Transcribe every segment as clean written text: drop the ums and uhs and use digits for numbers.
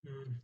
Mm.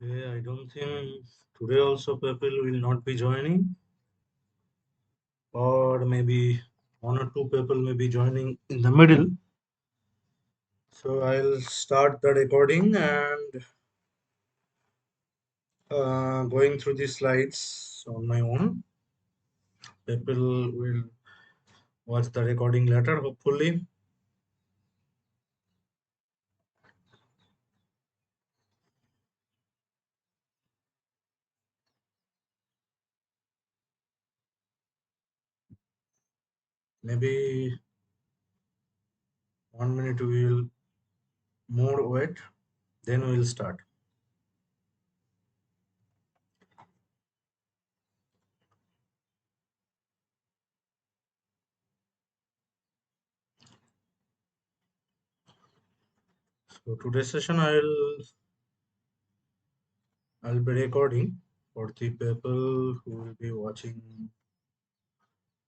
Okay, I don't think today also people will not be joining, or maybe one or two people may be joining in the middle. So I'll start the recording and going through the slides on my own. People will watch the recording later, hopefully. Maybe 1 minute we will more wait, then we will start. So today's session I'll be recording for the people who will be watching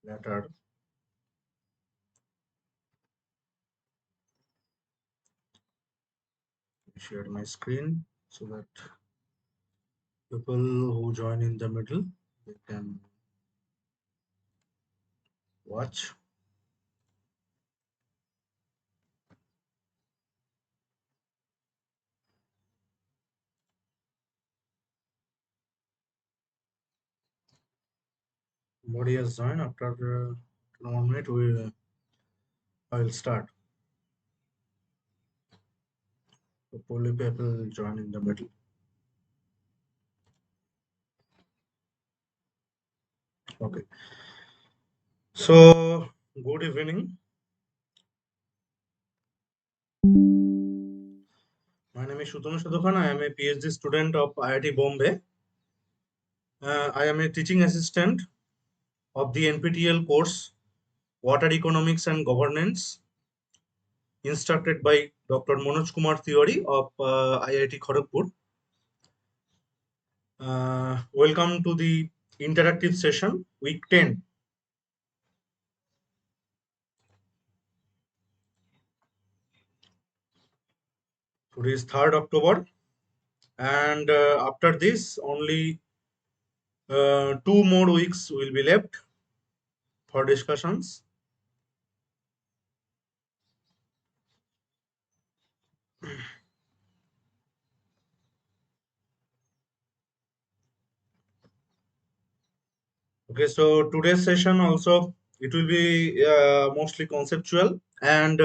later. Share my screen so that people who join in the middle they can watch. Nobody has joined. After 1 minute, I will start. Hopefully, people will join in the middle. Okay. So, good evening. My name is Shutanu Sadhukhan. I am a PhD student of IIT Bombay. I am a teaching assistant of the NPTEL course Water Economics and Governance, instructed by Dr. Manoj Kumar Theory of IIT Kharagpur. Welcome to the interactive session, week 10. Today is 3rd October, and after this, only 2 more weeks will be left for discussions. Okay, so today's session also it will be mostly conceptual, and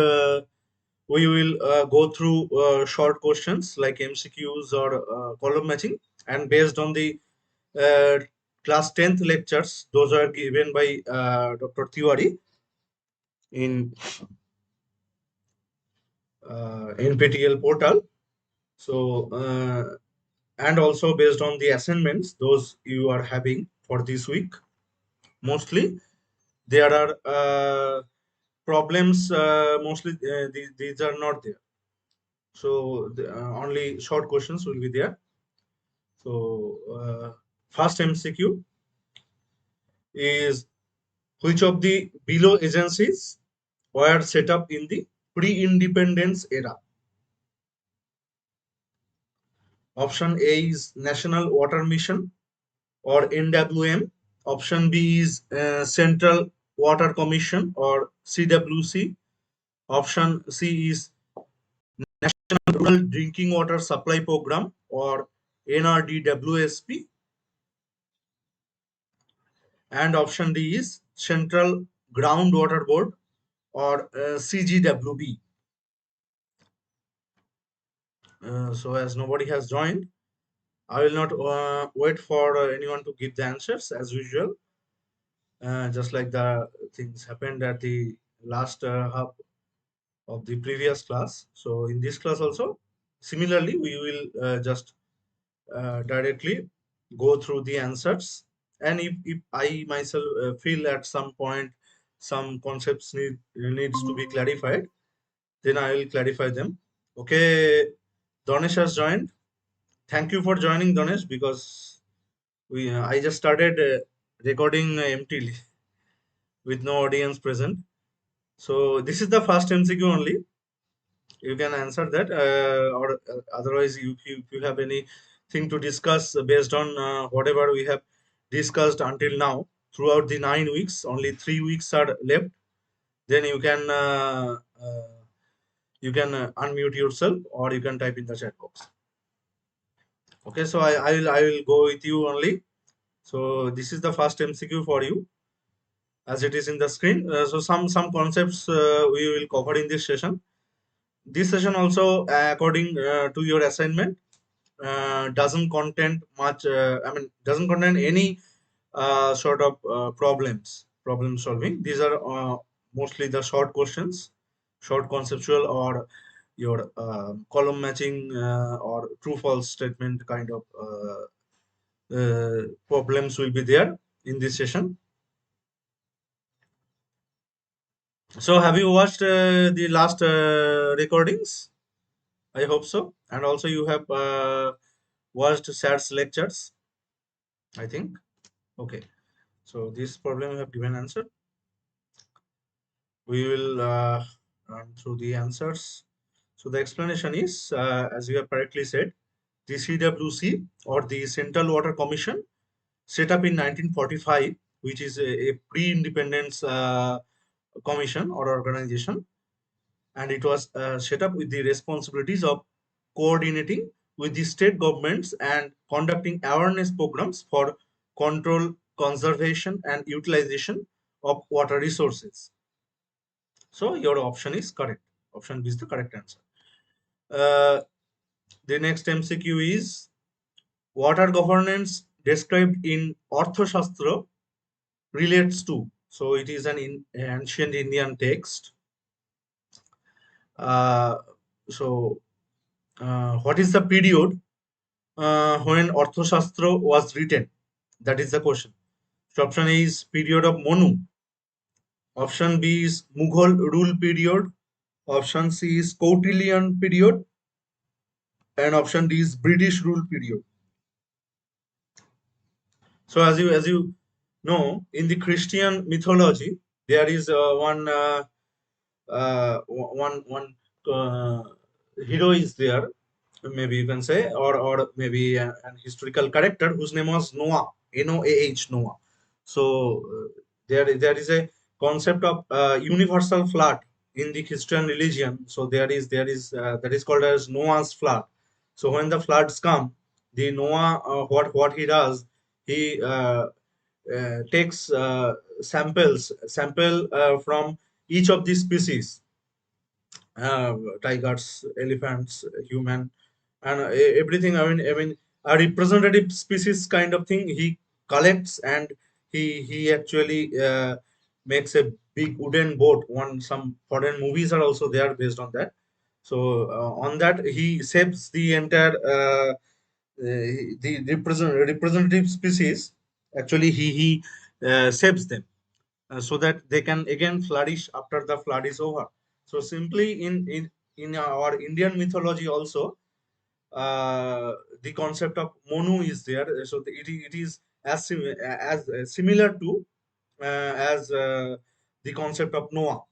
we will go through short questions like MCQs or column matching, and based on the uh, class 10th lectures, those are given by Dr. Tiwari in NPTEL portal. So and also based on the assignments those you are having for this week, mostly there are problems. Mostly these are not there. So only short questions will be there. So first MCQ is, which of the below agencies were set up in the pre-independence era? Option A is National Water Mission or NWM. Option B is Central Water Commission or CWC. Option C is Rural Drinking Water Supply Program or NRDWSP. And option D is Central Groundwater Board or CGWB. So as nobody has joined, I will not wait for anyone to give the answers as usual. Just like the things happened at the last half of the previous class. So in this class also, similarly, we will just directly go through the answers. And if I myself feel at some point some concepts needs to be clarified, then I will clarify them. Okay, Donesh has joined. Thank you for joining, Donesh, because we I just started recording emptily with no audience present. So this is the first MCQ only. You can answer that, or otherwise, if you have anything to discuss based on whatever we have discussed until now throughout the 9 weeks, only 3 weeks are left. Then you can unmute yourself or you can type in the chat box. Okay, so I will go with you only. So this is the first MCQ for you, as it is in the screen. So some concepts we will cover in this session. This session also, according to your assignment, doesn't contain much. Doesn't contain any sort of problem solving. These are mostly the short questions, short conceptual, or your column matching or true false statement kind of problems will be there in this session. So have you watched the last recordings? I hope so. And also you have watched SAT's lectures, I think. Okay. So this problem you have given answer. We will run through the answers. So the explanation is, as you have correctly said, the CWC or the Central Water Commission set up in 1945, which is a pre-independence commission or organization, and it was set up with the responsibilities of coordinating with the state governments and conducting awareness programs for control, conservation, and utilization of water resources. So your option is correct. Option B is the correct answer. Uh, the next MCQ is, water governance described in Arthashastra relates to. So it is an ancient Indian text. Uh, so what is the period when Arthashastra was written? That is the question. So option A is period of Manu. Option B is Mughal rule period. Option C is Kautilian period. And option D is British rule period. So as you know, in the Christian mythology, there is one uh, hero is there, maybe you can say, or maybe an historical character whose name was Noah, Noah, Noah. So there is a concept of universal flood in the Christian religion. So there is that is called as Noah's flood. So when the floods come, the Noah, what he does, he takes sample from each of these species, tigers, elephants, human, and everything. I mean, a representative species kind of thing. He collects, and he actually makes a big wooden boat. One Some foreign movies are also there based on that. So on that, he saves the entire the representative species. Actually, he saves them so that they can again flourish after the flood is over. So simply in our Indian mythology also, the concept of Monu is there. So it is as similar to as the concept of Noah.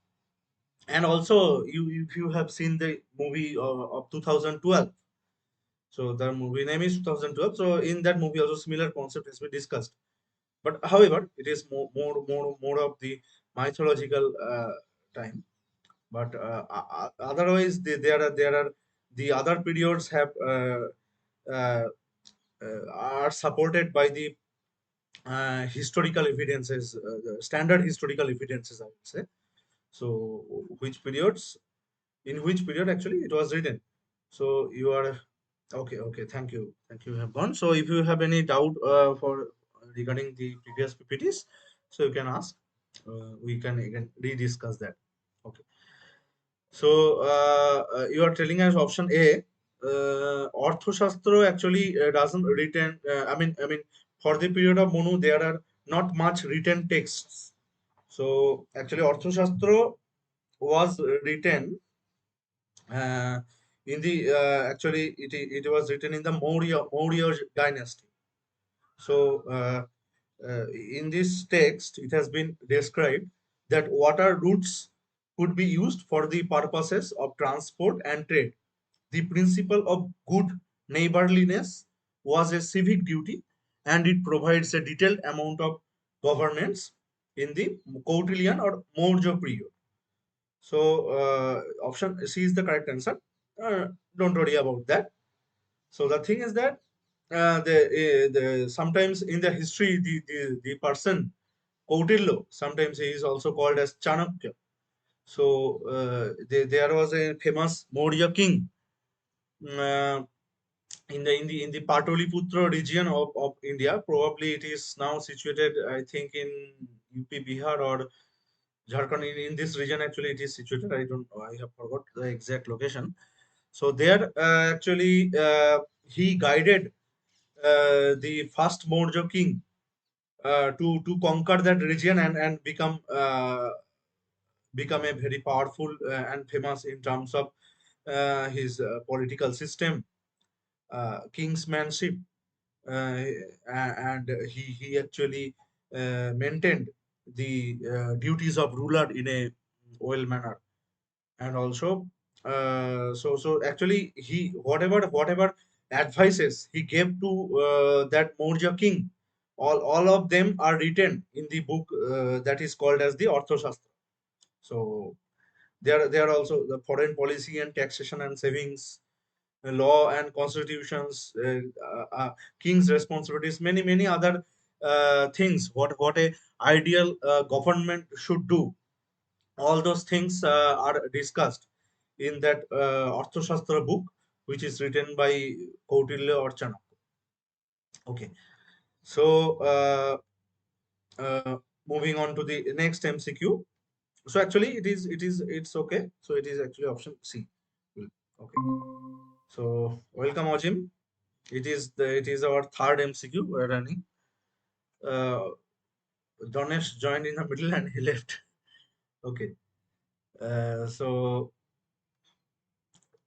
And also, if you have seen the movie of 2012, so the movie name is 2012. So in that movie also similar concept has been discussed. But however, it is more of the mythological time. But otherwise, there are the other periods have uh, are supported by the historical evidences, the standard historical evidences, I would say. So which periods, in which period actually it was written. So you are okay. Okay, thank you. You have gone. So if you have any doubt for regarding the previous PPTs, so you can ask. We can again rediscuss that. Okay. So you are telling us option A. Orthoshastro actually doesn't written. I mean, for the period of Monu, there are not much written texts. So actually, Orthoshastro was written uh, in the actually it was written in the Maurya dynasty. So in this text, it has been described that water routes could be used for the purposes of transport and trade. The principle of good neighborliness was a civic duty, and it provides a detailed amount of governance in the Kautilian or Maurya period. So option C is the correct answer. Don't worry about that. So the thing is that the sometimes in the history the person Kautilya, sometimes he is also called as Chanakya. So there was a famous Maurya king uh, in the Pataliputra region of India. Probably it is now situated, I think, in UP, Bihar, or Jharkhand. In this region, actually, it is situated. I have forgot the exact location. So there, actually, he guided the first Maurya king to conquer that region and become a very powerful and famous in terms of his political system, kingsmanship, uh, and he actually maintained the duties of ruler in a well manner. And also so actually, he whatever advices he gave to that Maurya king, all of them are written in the book that is called as the Arthashastra. So there are also the foreign policy and taxation and savings, law and constitutions, king's responsibilities, many other things, what a ideal government should do. All those things are discussed in that Arthashastra book, which is written by Kautilya or Chanakya. Okay, so moving on to the next MCQ. So actually, it's okay. So it is actually option C. Okay. So welcome, Ajim. It is our third MCQ we're running. Uh, Donesh joined in the middle and he left. Okay. So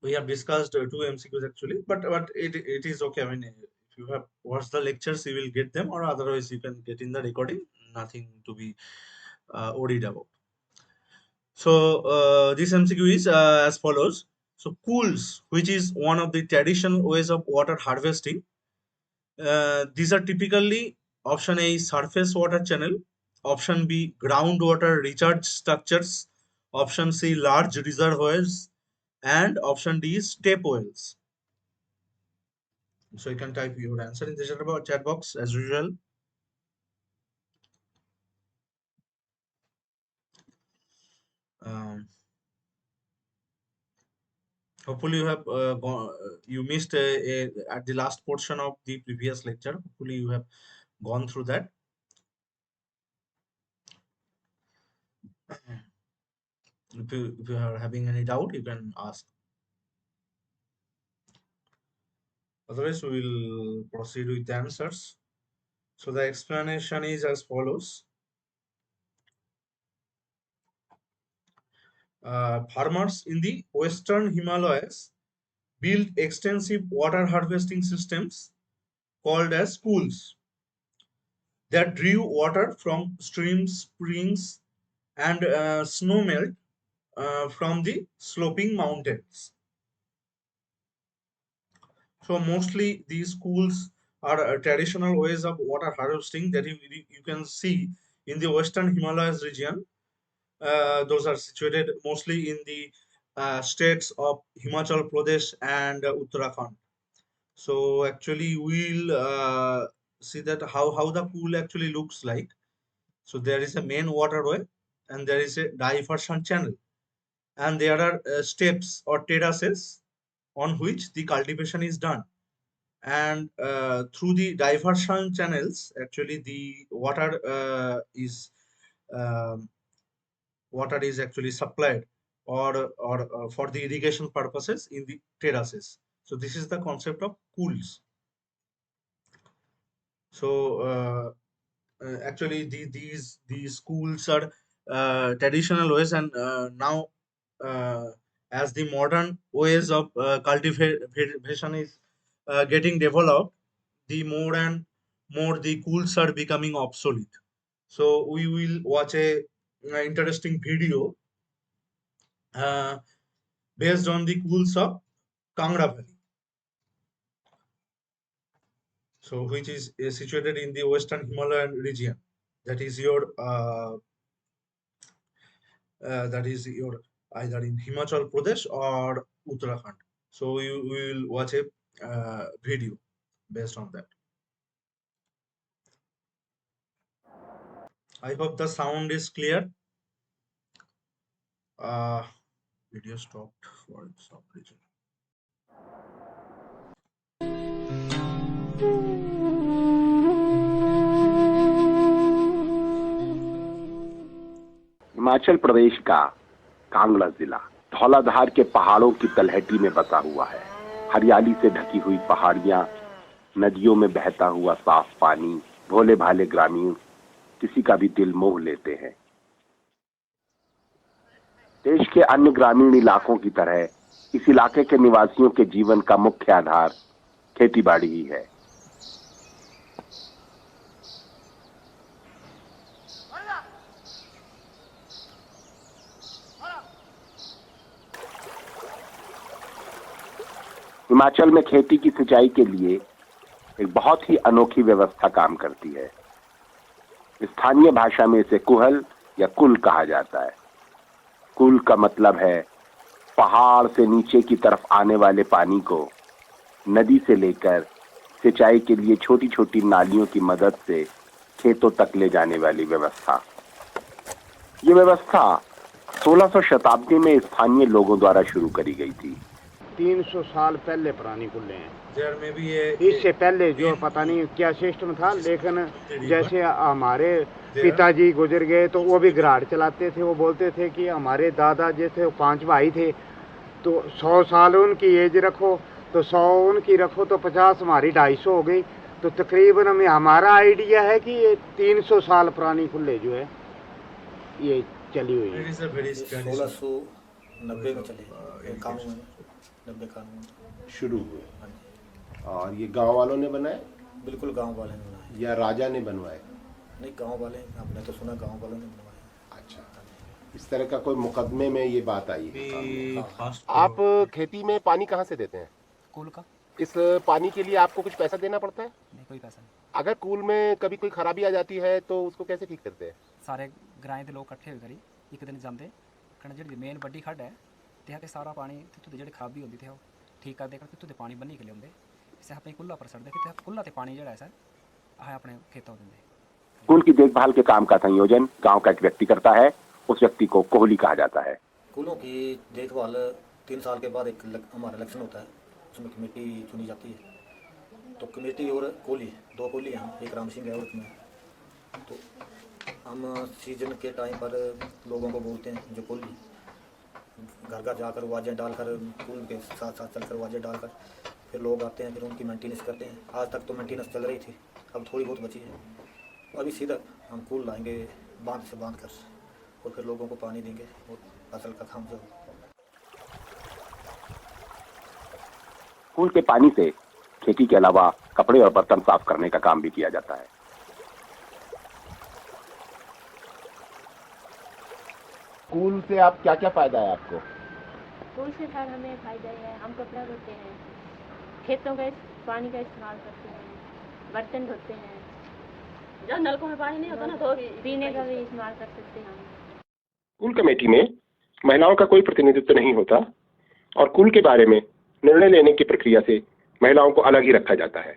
we have discussed two MCQs actually, but it is okay. I mean, if you have watched the lectures, you will get them, or otherwise you can get in the recording. Nothing to be worried about. So this MCQ is as follows. So cools, which is one of the traditional ways of water harvesting. These are typically option A surface water channel, option B groundwater recharge structures, option C large reservoirs, and option D is step wells. So you can type your answer in the chat box as usual. Um, Hopefully you have you missed at the last portion of the previous lecture. Hopefully you have gone through that. If you are having any doubt, you can ask. Otherwise, we will proceed with the answers. So the explanation is as follows. Farmers in the Western Himalayas built extensive water harvesting systems called as pools that drew water from streams, springs, and snowmelt from the sloping mountains. So mostly these pools are traditional ways of water harvesting that you can see in the Western Himalayas region. Those are situated mostly in the states of Himachal Pradesh and Uttarakhand. So actually we'll see that how the pool actually looks like. So there is a main waterway and there is a diversion channel, and there are steps or terraces on which the cultivation is done. And through the diversion channels, actually the um, water is actually supplied or for the irrigation purposes in the terraces. So this is the concept of pools. So actually these schools are traditional ways, and now as the modern ways of cultivation is getting developed, the more and more the schools are becoming obsolete. So we will watch a interesting video uh, based on the schools of Kangra Valley, so which is situated in the Western Himalayan region. That is your that is your either in Himachal Pradesh or Uttarakhand. So you will watch a video based on that. I hope the sound is clear. Uh, Video stopped for some reason. Himachal Pradesh का कांगड़ा जिला धौलाधार के पहाड़ों की तलहटी में बसा हुआ है। हरियाली से ढकी हुई पहाड़ियां, नदियों में बहता हुआ साफ पानी, भोले भाले ग्रामीण किसी का भी दिल मोह लेते हैं। देश के अन्य ग्रामीण इलाकों की तरह इस इलाके के निवासियों के जीवन का मुख्य आधार खेती-बाड़ी ही है। हिमाचल में खेती की सिंचाई के लिए एक बहुत ही अनोखी व्यवस्था काम करती है। स्थानीय भाषा में इसे कुहल या कुल कहा जाता है। कुल का मतलब है पहाड़ से नीचे की तरफ आने वाले पानी को नदी से लेकर सिंचाई के लिए छोटी छोटी नालियों की मदद से खेतों तक ले जाने वाली व्यवस्था। ये व्यवस्था 1600 शताब्दी में स्थानीय लोगों द्वारा शुरू करी गई थी। 300 साल पहले पुरानी कुल्ले हैं। There इससे पहले जो पता नहीं क्या सिस्टम था, लेकिन जैसे हमारे पिताजी गुजर गए तो वो भी घराट चलाते थे। वो बोलते थे कि हमारे दादा जैसे 5 भाई थे, तो 100 साल उनकी एज रखो तो 100 उनकी रखो तो 50 हमारी 250 हो गई। तो तकरीबन हमें हमारा आइडिया है कि ये 300 साल पुरानी कुल्ले जो है ये चली हुई है। 1690 में चले, 90 शुरू हुए। और ये गांव वालों ने बनाए? बिल्कुल गांव वाले ने बनाए। या राजा ने बनवाए? नहीं, गांव वाले, हमने तो सुना गांव वालों ने बनवाए। अच्छा, इस तरह का कोई मुकदमे में ये बात आई है? आप खेती में पानी कहाँ से देते हैं? कूल का। इस पानी के लिए आपको कुछ पैसा देना पड़ता है? नहीं, कोई पैसा नहीं। अगर कूल में कभी कोई खराबी आ जाती है तो उसको कैसे ठीक करते हैं? सारे ग्राएं के लोग इकट्ठे हो करी एक दिन जाते कण जी मेन बड़ी खड्ड है ते सारा पानी तिथों जी खराबी होती थे ठीक कर देकर तिथों पानी बन्नी के लिए इसे अपने कुल्ला पर सड़ते कि कुल्ला ते पानी जड़ा है सर अपने खेतों देंगे। कूल की देखभाल के काम का संयोजन गांव का एक व्यक्ति करता है उस व्यक्ति को कोहली कहा जाता है। कूलों की देखभाल 3 साल के बाद हमारा इलेक्शन होता है, उसमें कमेटी चुनी जाती है। तो कमेटी और कोहली, 2 कोहली हैं, एक राम सिंह है और मैं। तो हम सीजन के टाइम पर लोगों को बोलते हैं, जो कोहली घर घर जाकर आवाज़ें डालकर, कूल के साथ साथ चलकर आवाज़ें डालकर फिर लोग आते हैं, फिर उनकी मेंटेनेंस करते हैं। आज तक तो मेंटेनेंस चल रही थी, अब थोड़ी बहुत बची है। अभी सीधा हम कूल लाएंगे बांध से बांध कर, और फिर लोगों को पानी देंगे और फसल का काम जो। कूल के पानी से खेती के अलावा कपड़े और बर्तन साफ करने का काम भी किया जाता है। कूल से आप क्या क्या फायदा है आपको? कूल से सर हमें फायदा है, हम कपड़ा धोते हैं, खेतों का पानी का इस्तेमाल करते हैं, बर्तन धोते हैं, जब नलकों में पानी नहीं होता ना तो पीने का भी इस्तेमाल कर सकते हैं हम। कूल कमेटी में महिलाओं का कोई प्रतिनिधित्व नहीं होता और कूल के बारे में निर्णय लेने की प्रक्रिया से महिलाओं को अलग ही रखा जाता है।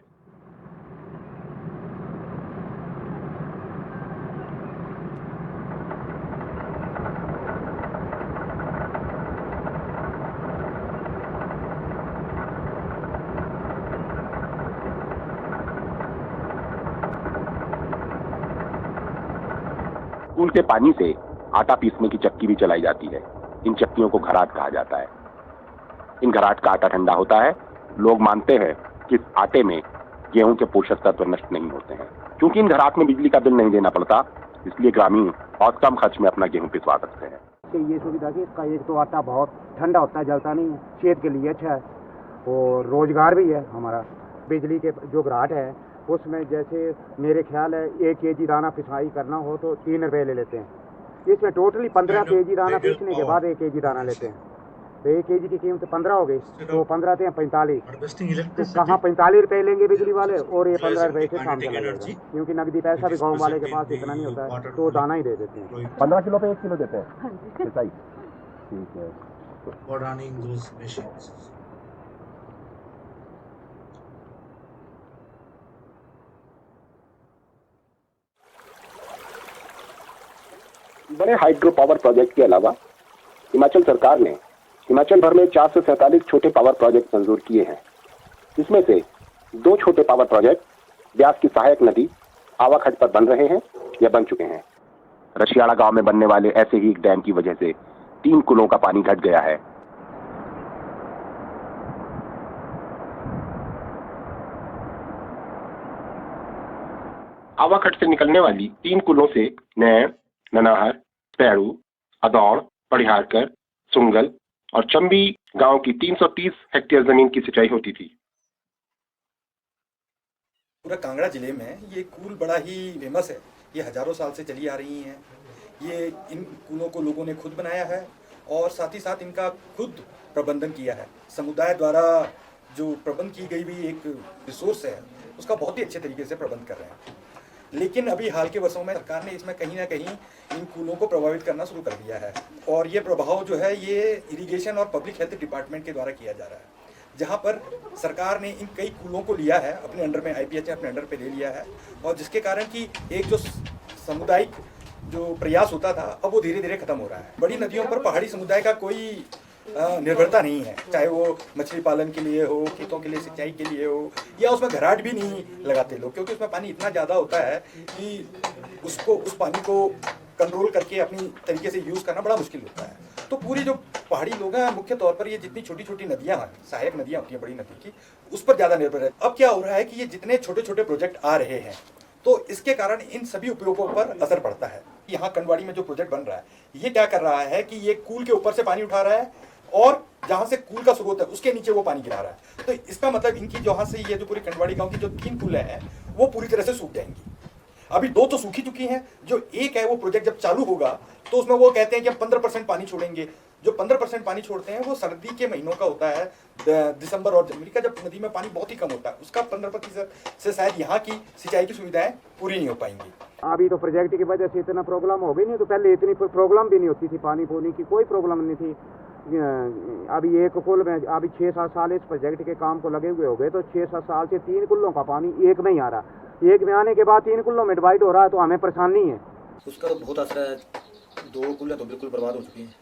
कूल के पानी से आटा पीसने की चक्की भी चलाई जाती है। इन चक्कियों को घराट कहा जाता है। इन घराट का आटा ठंडा होता है। लोग मानते हैं कि इस आटे में गेहूं के पोषक तत्व नष्ट नहीं होते हैं। क्योंकि इन घराट में बिजली का बिल नहीं देना पड़ता, इसलिए ग्रामीण बहुत कम खर्च में अपना गेहूं पिसवा सकते हैं। ये सुविधा कि इसका एक तो आटा बहुत ठंडा होता है, जलता नहीं है, सेहत के लिए अच्छा है और रोजगार भी है हमारा। बिजली के जो घराट है उसमें जैसे मेरे ख्याल है 1 kg दाना पिसाई करना हो तो 3 रुपये ले लेते हैं। इसमें टोटली 15 kg दाना पीसने के बाद 1 kg दाना लेते हैं, तो 1 kg की कीमत 15 हो गई, तो 15 थे 45, तो कहाँ 45 रुपये लेंगे बिजली वाले और ये 15 रुपये से काम चला जाएगा, क्योंकि नकदी पैसा भी गाँव वाले के पास इतना नहीं होता है, तो दाना ही दे देते हैं। 15 किलो पे 1 किलो देते हैं पिसाई, ठीक है। for running those machines. बड़े हाइड्रो पावर प्रोजेक्ट के अलावा हिमाचल सरकार ने हिमाचल भर में 447 छोटे पावर प्रोजेक्ट मंजूर किए हैं। इसमें से 2 छोटे पावर प्रोजेक्ट ब्यास की सहायक नदी आवाखट पर बन रहे हैं या बन चुके हैं। रशियाड़ा गांव में बनने वाले ऐसे ही एक डैम की वजह से 3 कुलों का पानी घट गया है। आवाखट से निकलने वाली 3 कुलों से नैण, ननाहर, पैड़ू, अदौड़, पढ़ियारकर, सुंगल और चंबी गांव की 330 हेक्टेयर जमीन की सिंचाई होती थी। पूरा कांगड़ा जिले में ये कूल बड़ा ही फेमस है। ये हजारों साल से चली आ रही हैं। ये इन कूलों को लोगों ने खुद बनाया है और साथ ही साथ इनका खुद प्रबंधन किया है। समुदाय द्वारा जो प्रबंध की गई भी एक रिसोर्स है, उसका बहुत ही अच्छे तरीके से प्रबंध कर रहे हैं। लेकिन अभी हाल के वर्षों में सरकार ने इसमें कहीं ना कहीं इन कूलों को प्रभावित करना शुरू कर दिया है और ये प्रभाव जो है ये इरिगेशन और पब्लिक हेल्थ डिपार्टमेंट के द्वारा किया जा रहा है, जहाँ पर सरकार ने इन कई कूलों को लिया है अपने अंडर में, IPH ने अपने अंडर पे ले लिया है और जिसके कारण कि एक जो सामुदायिक जो प्रयास होता था अब वो धीरे धीरे खत्म हो रहा है। बड़ी नदियों पर पहाड़ी समुदाय का कोई निर्भरता नहीं है, चाहे वो मछली पालन के लिए हो, खेतों के लिए सिंचाई के लिए हो, या उसमें घराट भी नहीं लगाते लोग, क्योंकि उसमें पानी इतना ज़्यादा होता है कि उस पानी को कंट्रोल करके अपनी तरीके से यूज़ करना बड़ा मुश्किल होता है। तो पूरी जो पहाड़ी लोग हैं मुख्य तौर पर ये जितनी छोटी छोटी नदियाँ हैं, सहायक नदियाँ होती हैं बड़ी नदी की, उस पर ज़्यादा निर्भर है। अब क्या हो रहा है कि ये जितने छोटे छोटे प्रोजेक्ट आ रहे हैं तो इसके कारण इन सभी उपयोगों पर असर पड़ता है। यहाँ कंडवाड़ी में जो प्रोजेक्ट बन रहा है ये क्या कर रहा है कि ये कूल के ऊपर से पानी उठा रहा है और जहाँ से कूल का स्रोत है उसके नीचे वो पानी गिरा रहा है। तो इसका मतलब इनकी जहाँ से ये जो पूरी कंडवाड़ी गांव की जो 3 कूलें हैं वो पूरी तरह से सूख जाएंगी। अभी 2 तो सूखी चुकी हैं, जो एक है वो प्रोजेक्ट जब चालू होगा तो उसमें वो कहते हैं कि हम 15% पानी छोड़ेंगे। जो 15% पानी छोड़ते हैं वो सर्दी के महीनों का होता है, दिसंबर और जनवरी का, जब नदी में पानी बहुत ही कम होता है। उसका 15% से शायद यहाँ की सिंचाई की सुविधाएं पूरी नहीं हो पाएंगी। अभी तो प्रोजेक्ट की वजह से इतना प्रॉब्लम हो गई, नहीं तो पहले इतनी प्रॉब्लम भी नहीं होती थी, पानी पूनी की कोई प्रॉब्लम नहीं थी। अभी एक कुल में अभी 6-7 साल इस प्रोजेक्ट के काम को लगे हुए हो गए, तो 6-7 साल से 3 कुल्लों का पानी एक में ही आ रहा। एक में आने के बाद 3 कुल्लों में डिवाइड हो रहा है, तो हमें परेशानी है। उसका तो बहुत असर है दो कुलें तो बिल्कुल बर्बाद हो चुकी हैं।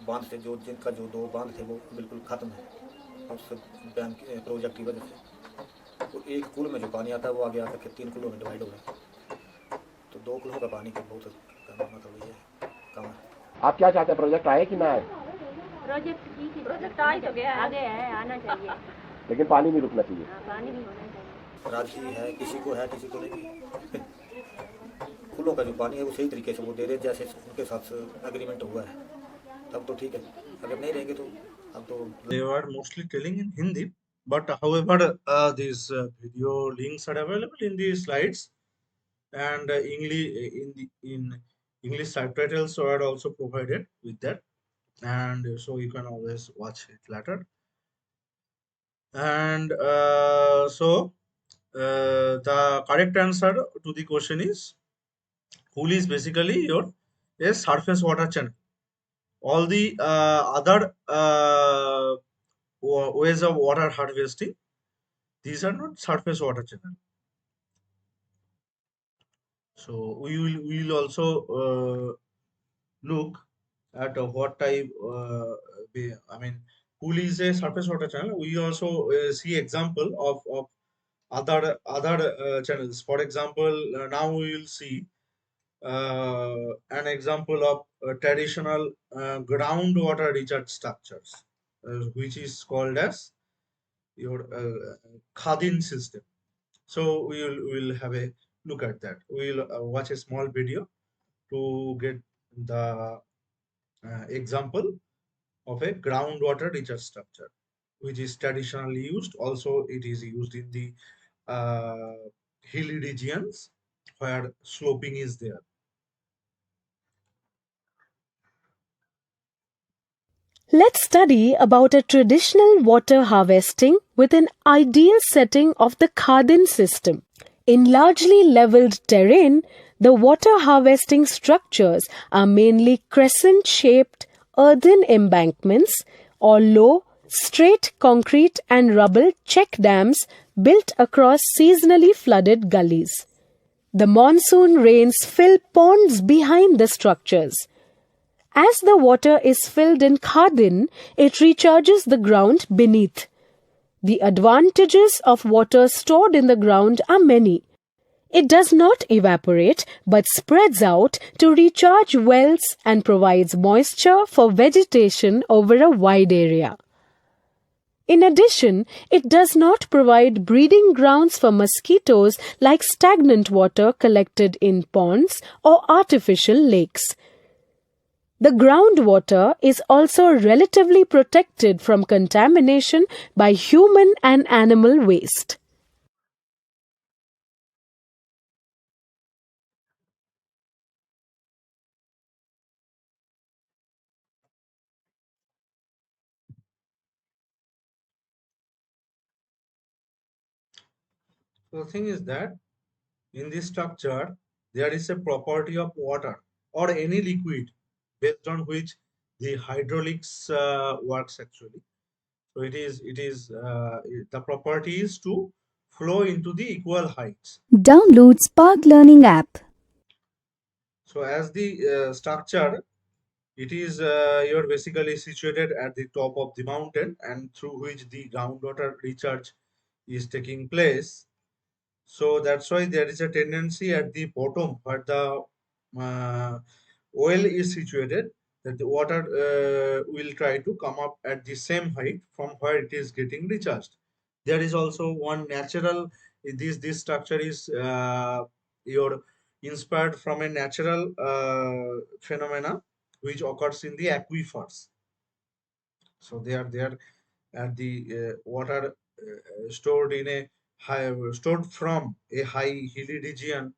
बांध से जो जिनका जो दो बांध थे वो बिल्कुल ख़त्म है और उस बैंक प्रोजेक्ट की वजह से। तो एक कुल में जो पानी आता है वो आगे आकर के 3 कुलों में डिवाइड हो रहा है। तो 2 कुलों का पानी का बहुत मतलब ये कम है। आप क्या चाहते हैं, प्रोजेक्ट आए कि ना आए? प्रोजेक्ट आ ही तो गया है, आगे है, आना चाहिए। लेकिन पानी नहीं रुकना चाहिए। हाँ, पानी भी होना चाहिए। राजकीय है, किसी को नहीं। कुलों का जो पानी है वो सही तरीके से वो दे रहे हैं, जैसे उनके साथ एग्रीमेंट हुआ है, तब तो ठीक है। अगर नहीं रहेंगे तो अब तो They were mostly telling in Hindi, but however, these video links are available in the slides, and in English subtitles were also provided with that, and so you can always watch it later. And the correct answer to the question is, pool is basically your a surface water channel. All the other ways of water harvesting, these are not surface water channel. So we will also look at what type. I mean, pool is a surface water channel. We also see example of other channels. For example, now we will see an example of traditional groundwater recharge structures, which is called as your Khadin system. So we will have a look at that. We will watch a small video to get the example of a groundwater recharge structure, which is traditionally used. Also, it is used in the hilly regions where sloping is there. Let's study about a traditional water harvesting with an ideal setting of the Khadin system. In largely leveled terrain, the water harvesting structures are mainly crescent-shaped earthen embankments or low, straight concrete and rubble check dams built across seasonally flooded gullies. The monsoon rains fill ponds behind the structures. As the water is filled in Khadin, it recharges the ground beneath. The advantages of water stored in the ground are many. It does not evaporate but spreads out to recharge wells and provides moisture for vegetation over a wide area. In addition, it does not provide breeding grounds for mosquitoes like stagnant water collected in ponds or artificial lakes. The groundwater is also relatively protected from contamination by human and animal waste. So the thing is that in this structure, there is a property of water or any liquid based on which the hydraulics works actually. So the property is to flow into the equal heights. Download Spark Learning app. So as the structure, it is you're basically situated at the top of the mountain and through which the groundwater recharge is taking place. So that's why there is a tendency at the bottom where the uh, well is situated, that the water will try to come up at the same height from where it is getting recharged. There is also one natural, this structure is your inspired from a natural phenomena which occurs in the aquifers. So they are at the water stored in a high, stored from a high hilly region.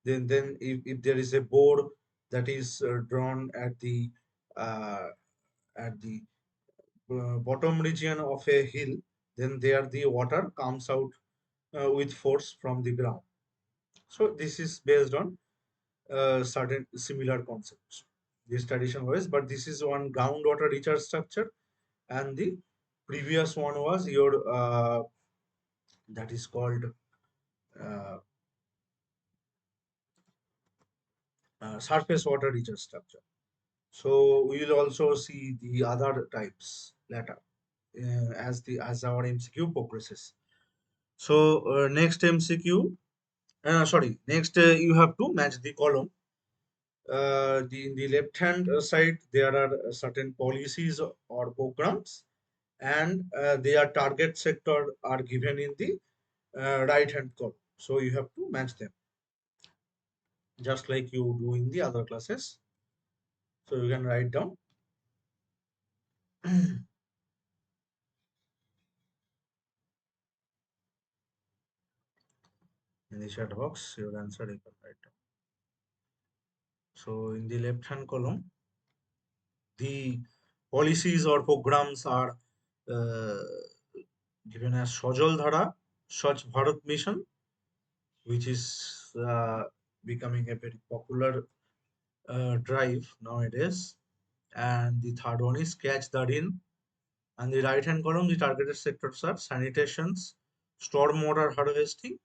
Then if there is a bore that is drawn uh, at the bottom region of a hill, then there the water comes out with force from the ground. So this is based on certain similar concepts, this tradition was, but this is one groundwater recharge structure, and the previous one was your that is called uh, surface water recharge structure. So we will also see the other types later as our MCQ progresses. So next MCQ, next you have to match the column. In the left hand side there are certain policies or programs, and their target sector are given in the right hand column. So you have to match them just like you do in the other classes. So you can write down in the chat box your answer you can write down. So in the left hand column, the policies or programs are uh, given as Sojal Dhara, Swachh Bharat Mission, which is becoming a very popular drive nowadays. And the third one is Catch the Rain. And the right hand column, the targeted sectors are sanitations, stormwater harvesting,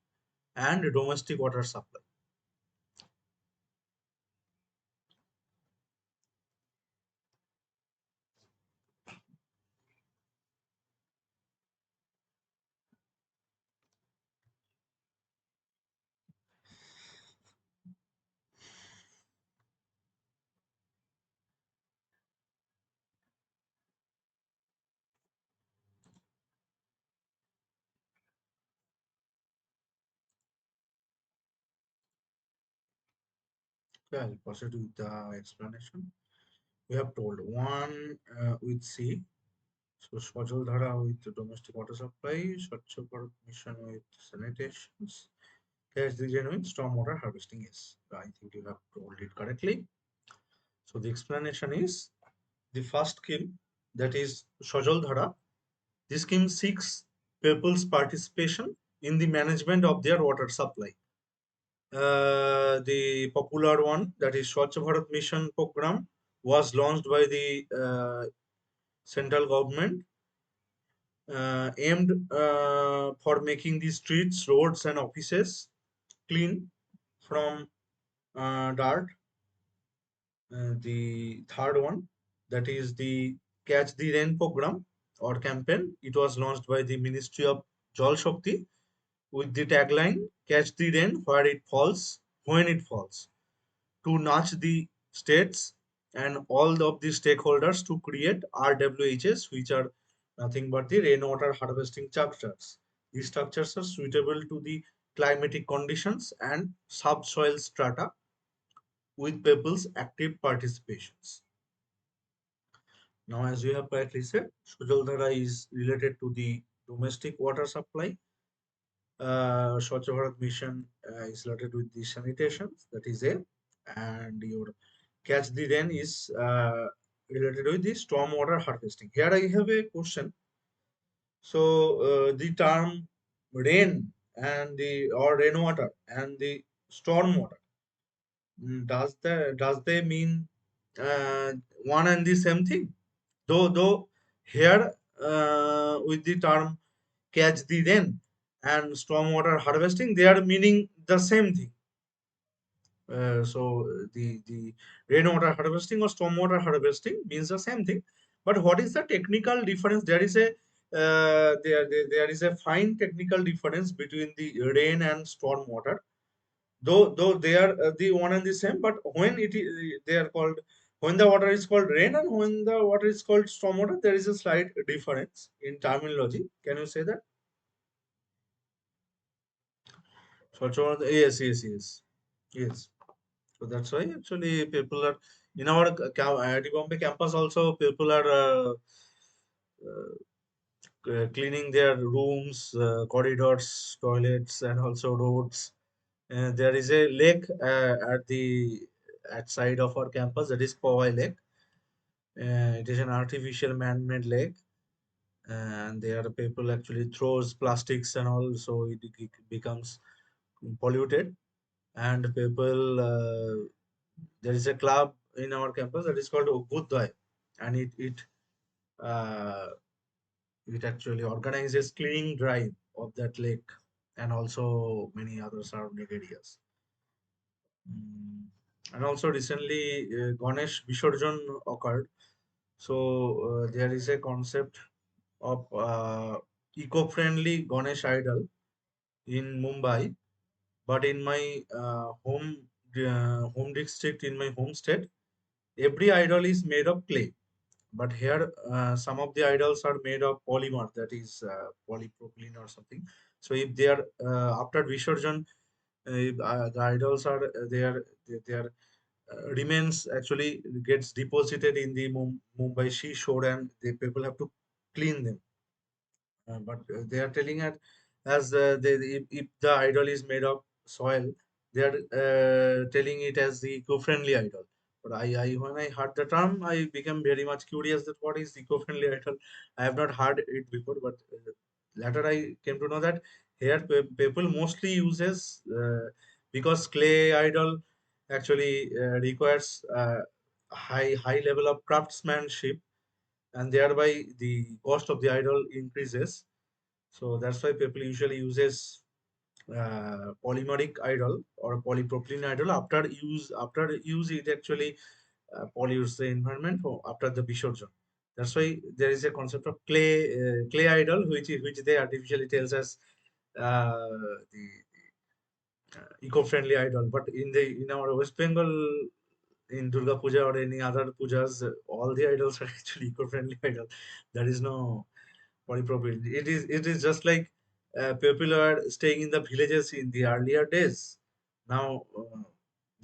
and domestic water supply. Okay, I'll proceed with the explanation. We have told one with C. So Swajal Dhara with domestic water supply, Swachh Bharat Mission with sanitations, Catch the Rain with stormwater harvesting. Yes, I think you have told it correctly. So the explanation is the first scheme, that is Swajal Dhara. This scheme seeks people's participation in the management of their water supply. The popular one, that is Swachh Bharat Mission program, was launched by the central government, aimed for making the streets, roads, and offices clean from dirt. The third one, that is the Catch the Rain program or campaign. It was launched by the Ministry of Jal Shakti with the tagline "Catch the rain where it falls, when it falls," to nudge the states and all of the stakeholders to create RWHs, which are nothing but the rainwater harvesting structures. These structures are suitable to the climatic conditions and subsoil strata with people's active participations. Now, as you have rightly said, Sujaldhara is related to the domestic water supply. Swachh Bharat Mission is related with the sanitation, that is A, and your Catch the Rain is related with the stormwater harvesting. Here I have a question. So the term rain and the or rainwater and the stormwater, does they mean uh, one and the same thing? Though here with the term catch the rain and stormwater harvesting, they are meaning the same thing. So the rainwater harvesting or stormwater harvesting means the same thing. But what is the technical difference? There is a fine technical difference between the rain and stormwater. Though they are the one and the same, but when they are called, when the water is called rain and when the water is called stormwater, there is a slight difference in terminology. Can you say that? Yes, yes, yes, yes. So that's why actually people are in our IIT Bombay campus also people are cleaning their rooms, corridors, toilets, and also roads. There is a lake at side of our campus, that is Powai Lake. It is an artificial man-made lake, and there people actually throws plastics and all, so it becomes polluted. And people, there is a club in our campus that is called Buddhai, and uh, it actually organizes cleaning drive of that lake and also many other surrounding areas. Mm. And also recently Ganesh Visarjan occurred. So there is a concept of eco-friendly Ganesh idol in Mumbai, but in my home district, in my home state, every idol is made of clay. But here, some of the idols are made of polymer, that is polypropylene or something. So if they are after Visarjan, if, the idols are their remains actually gets deposited in the Mumbai seashore, and the people have to clean them. But they are telling it as if the idol is made of soil, they are telling it as the eco-friendly idol. But I when I heard the term, I became very much curious that what is eco-friendly idol. I have not heard it before, but later I came to know that here people mostly uses because clay idol actually requires high level of craftsmanship, and thereby the cost of the idol increases. So that's why people usually uses polymeric idol or polypropylene idol. After use it actually pollutes the environment after the Visarjan. That's why there is a concept of clay idol, which they artificially tells us the eco-friendly idol. But in our West Bengal, in Durga Puja or any other pujas, all the idols are actually eco-friendly idol. There is no polypropylene. It is just like people are staying in the villages in the earlier days. Now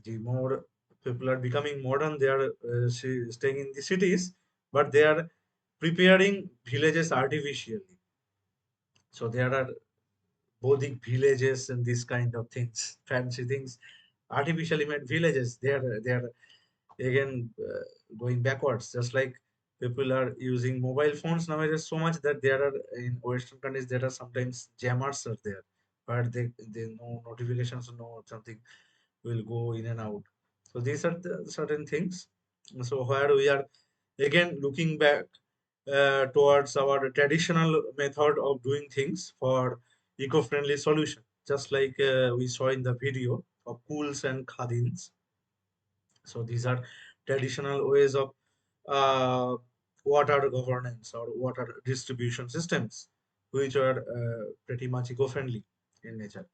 the more people are becoming modern, they are staying in the cities, but they are preparing villages artificially. So there are Bodhic villages and these kind of things, fancy things, artificially made villages. They are again going backwards, just like people are using mobile phones nowadays so much that there are in Western countries there are sometimes jammers are there, but they no notifications, no something will go in and out. So these are the certain things. So where we are again looking back towards our traditional method of doing things for eco-friendly solution, just like we saw in the video of pools and khadins. So these are traditional ways of uh, water governance or water distribution systems, which are pretty much eco-friendly in nature.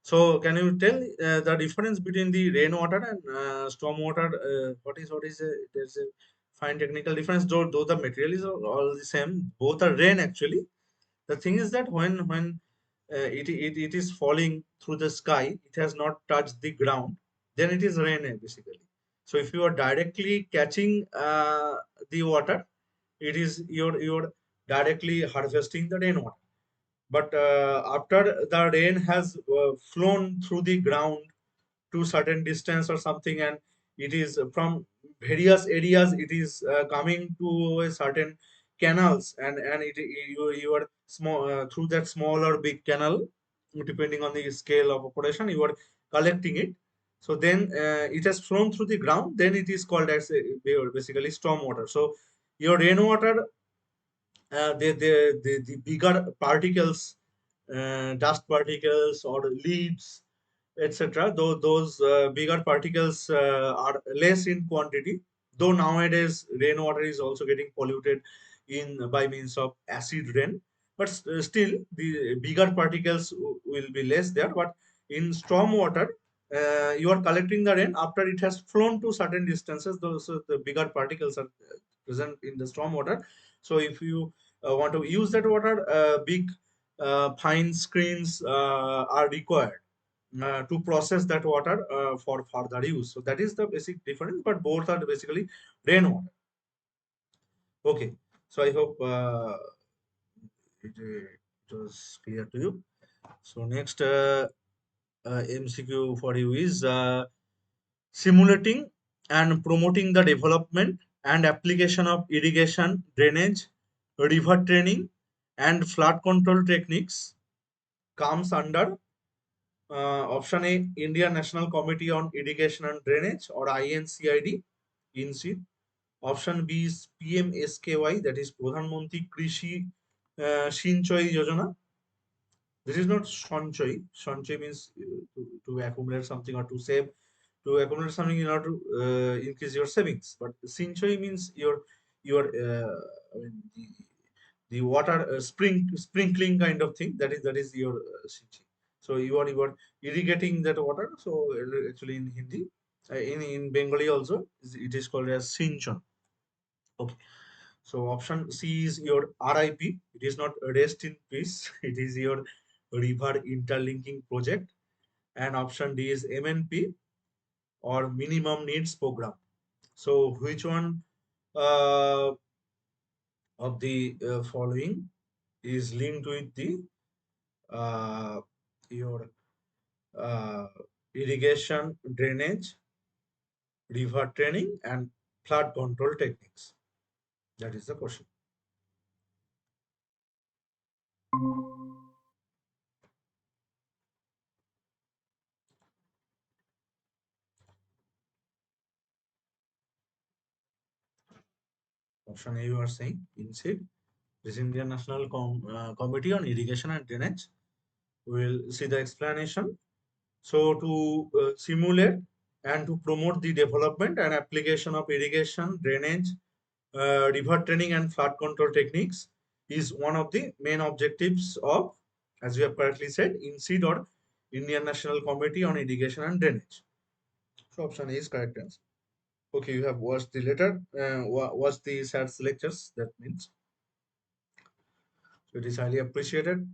So can you tell the difference between the rainwater and stormwater? There's a fine technical difference, though the material is all the same. Both are rain actually. The thing is that when it is falling through the sky, it has not touched the ground, then it is rain basically. So if you are directly catching the water, it is you're directly harvesting the rainwater. But after the rain has flown through the ground to certain distance or something, and it is from various areas, it is coming to a certain canals, and you are small through that small or big canal, depending on the scale of operation, you are collecting it. So then it has flown through the ground, then it is called as basically storm water. So your rainwater, the bigger particles, dust particles or leaves, etc. Though those bigger particles are less in quantity. Though nowadays rainwater is also getting polluted in by means of acid rain, but still the bigger particles will be less there. But in storm water, you are collecting the rain after it has flown to certain distances. Those the bigger particles are present in the storm water. So if you want to use that water, big fine screens are required to process that water for further use. So that is the basic difference, but both are basically rainwater. Okay, so I hope it was clear to you. So next MCQ for you is simulating and promoting the development and application of irrigation, drainage, river training, and flood control techniques comes under option A, Indian National Committee on Irrigation and Drainage, or INCID, INSEAD. Option B is PMSKY, that is Pradhan Mantri Krishi Sinchoi Yojana. This is not Sanchoi. Sanchoi means to accumulate something or to save to accumulate something in order to increase your savings. But sinchoi means your I mean the water sprinkling kind of thing. That is your sinchi. So you are irrigating that water. So actually in Hindi, in Bengali also, it is called as sinchon. Okay. So option C is your RIP. It is not rest in peace. It is your river interlinking project. And option D is MNP, or minimum needs program. So which one uh, of the following is linked with the uh, your uh, irrigation, drainage, river training, and flood control techniques? That is the question. Option A, you are saying INSEAD. This is Indian National Committee on Irrigation and Drainage. We'll see the explanation. So to simulate and to promote the development and application of irrigation, drainage, river training, and flood control techniques is one of the main objectives of, as we have correctly said, INSEAD, or Indian National Committee on Irrigation and Drainage. So option A is correct answer. Okay, you have watched the letter, watched the SATS lectures. That means so it is highly appreciated.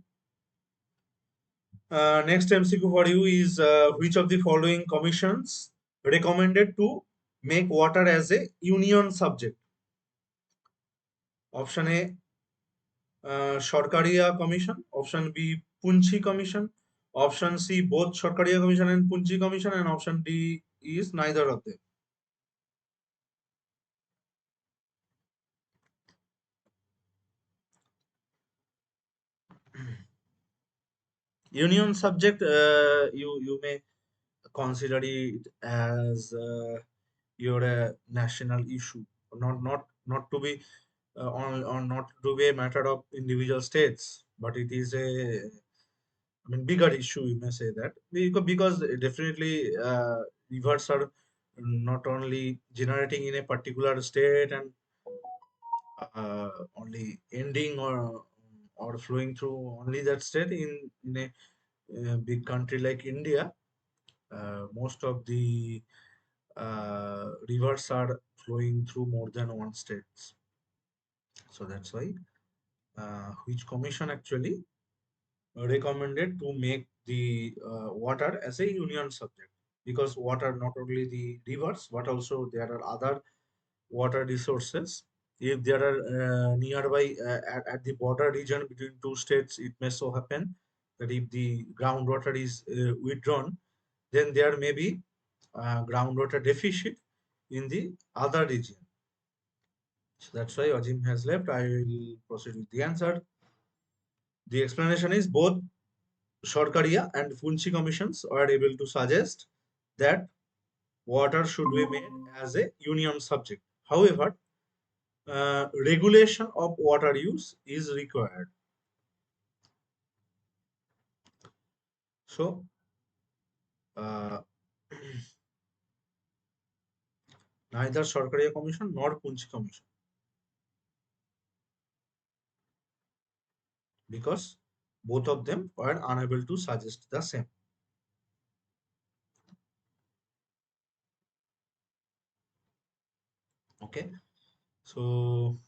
Next MCQ for you is which of the following commissions recommended to make water as a union subject? Option A, Sharkaria Commission. Option B, Punchi Commission. Option C, both Sharkaria Commission and Punchi Commission. And option D is neither of them. Union subject, you may consider it as your national issue, not to be on not to be a matter of individual states, but it is a, I mean, bigger issue, you may say that, because definitely rivers are not only generating in a particular state and only ending or flowing through only that state. In a big country like India, most of the rivers are flowing through more than one states. So that's why which commission actually recommended to make the water as a union subject, because water not only the rivers but also there are other water resources. If there are nearby at the border region between two states, it may so happen that if the groundwater is withdrawn, then there may be groundwater deficit in the other region. So that's why Ajim has left. I will proceed with the answer. The explanation is both Sharkaria and Funchi commissions are able to suggest that water should be made as a union subject. However, regulation of water use is required. So, uh, neither Sharkaria Commission nor Punchi Commission, because both of them were unable to suggest the same. Okay, so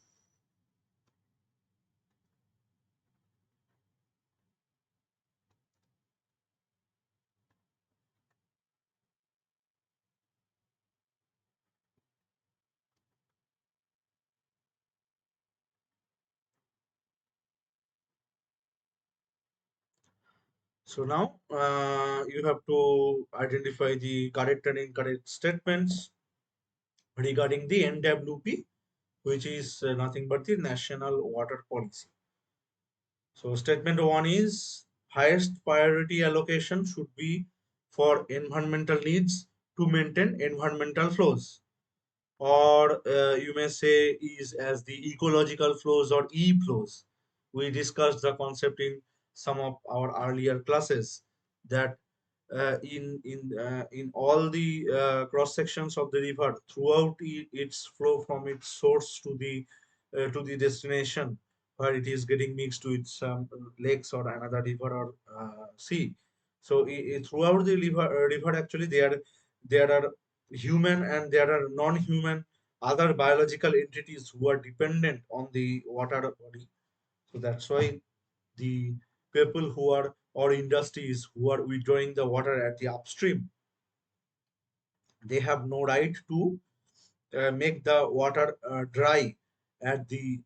now you have to identify the correct and incorrect statements regarding the NWP, which is nothing but the National Water Policy. So statement one is highest priority allocation should be for environmental needs to maintain environmental flows, or you may say is as the ecological flows or E flows. We discussed the concept in some of our earlier classes that in all the cross sections of the river throughout its flow from its source to the destination where it is getting mixed with some lakes or another river or sea. So throughout the river actually there are human and there are non-human other biological entities who are dependent on the water body. So that's why the people who are or industries who are withdrawing the water at the upstream, they have no right to make the water dry at the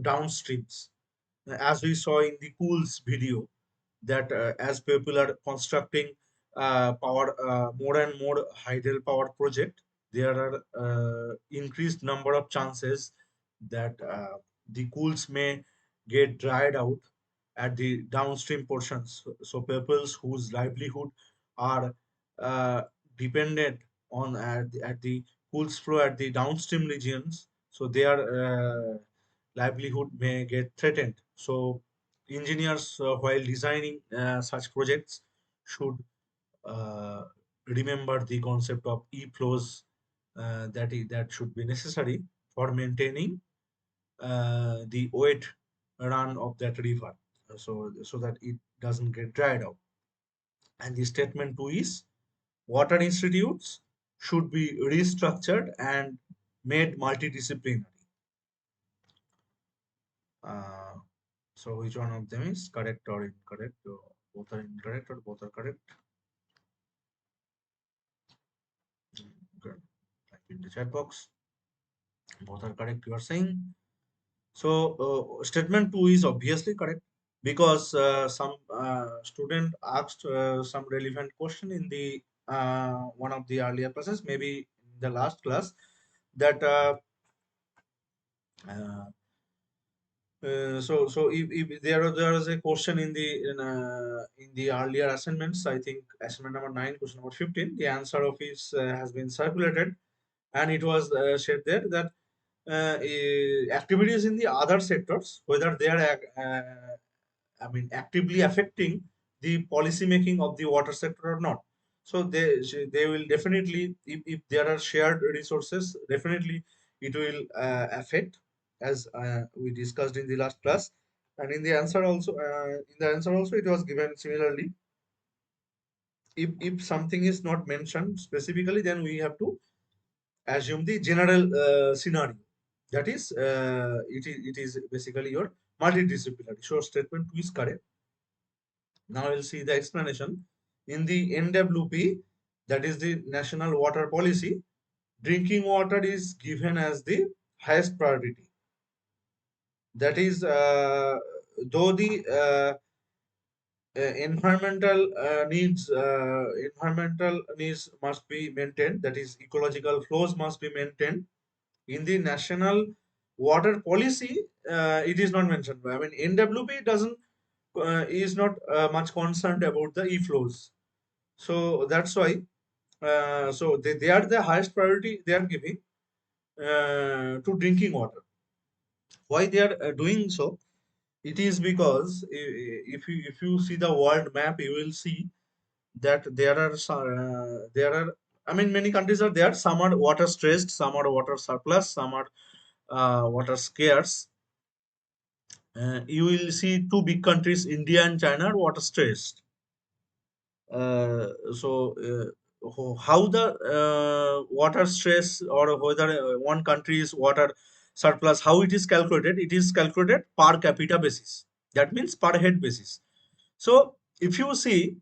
downstreams. As we saw in the Cool's video, that as people are constructing power more and more hydel power project, there are increased number of chances that the cools may get dried out at the downstream portions. So peoples whose livelihood are uh, dependent on at the cools flow at the downstream regions, so their livelihood may get threatened. So engineers, while designing such projects, should uh, remember the concept of e-flows that should be necessary for maintaining the wet run of that river, so that it doesn't get dried out. And the statement two is water institutes should be restructured and made multidisciplinary. Uh, so which one of them is correct or incorrect? Both are incorrect or both are correct? Good. Type in the chat box. Both are correct, you are saying. So statement 2 is obviously correct because some student asked some relevant question in the one of the earlier classes, maybe in the last class, that uh, so if there is a question in the earlier assignments, I think assignment number 9, question number 15, the answer of is has been circulated, and it was said there that activities in the other sectors, whether they are I mean actively affecting the policy making of the water sector or not. So they will definitely, if there are shared resources, definitely it will affect, as we discussed in the last class. And in the answer also it was given similarly. If something is not mentioned specifically, then we have to assume the general scenario. That is, it is basically your multidisciplinary. So statement 2 is correct. Now we'll see the explanation. In the NWP, that is the National Water Policy, drinking water is given as the highest priority. That is, though the environmental needs must be maintained, that is ecological flows must be maintained. In the national water policy, it is not mentioned. I mean, NWP doesn't is not much concerned about the e-flows. So that's why so they are the highest priority they are giving to drinking water. Why they are doing so? It is because if you see the world map, you will see that there are, I mean, many countries are there. Some are water stressed, some are water surplus, some are water scarce. You will see two big countries, India and China, are water stressed. How the water stress, or whether one country's water surplus, how it is calculated? It is calculated per capita basis. That means per head basis. So if you see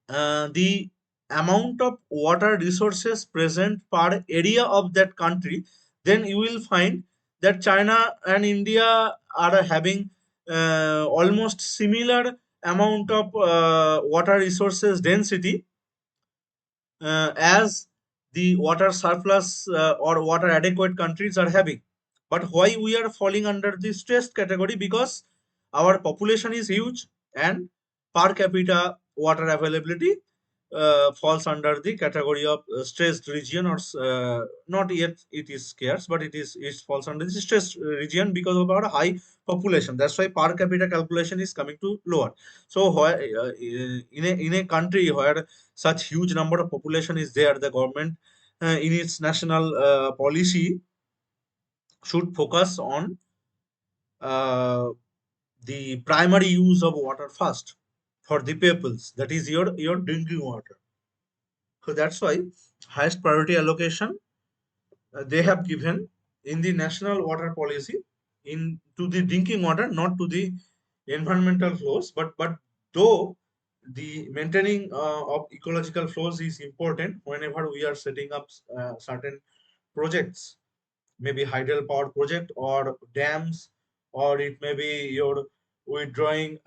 the amount of water resources present per area of that country, then you will find that China and India are having almost similar amount of water resources density as the water surplus or water adequate countries are having. But why we are falling under the stressed category? Because our population is huge and per capita water availability falls under the category of stressed region, or not yet it is scarce, but it falls under the stressed region because of our high population. That's why per capita calculation is coming to lower. So in a country where such huge number of population is there, the government in its national policy should focus on uh, the primary use of water first for the peoples, that is your drinking water. So that's why highest priority allocation they have given in the national water policy in to the drinking water, not to the environmental flows. But though the maintaining of ecological flows is important whenever we are setting up certain projects, maybe hydel power project or dams, or it may be your withdrawing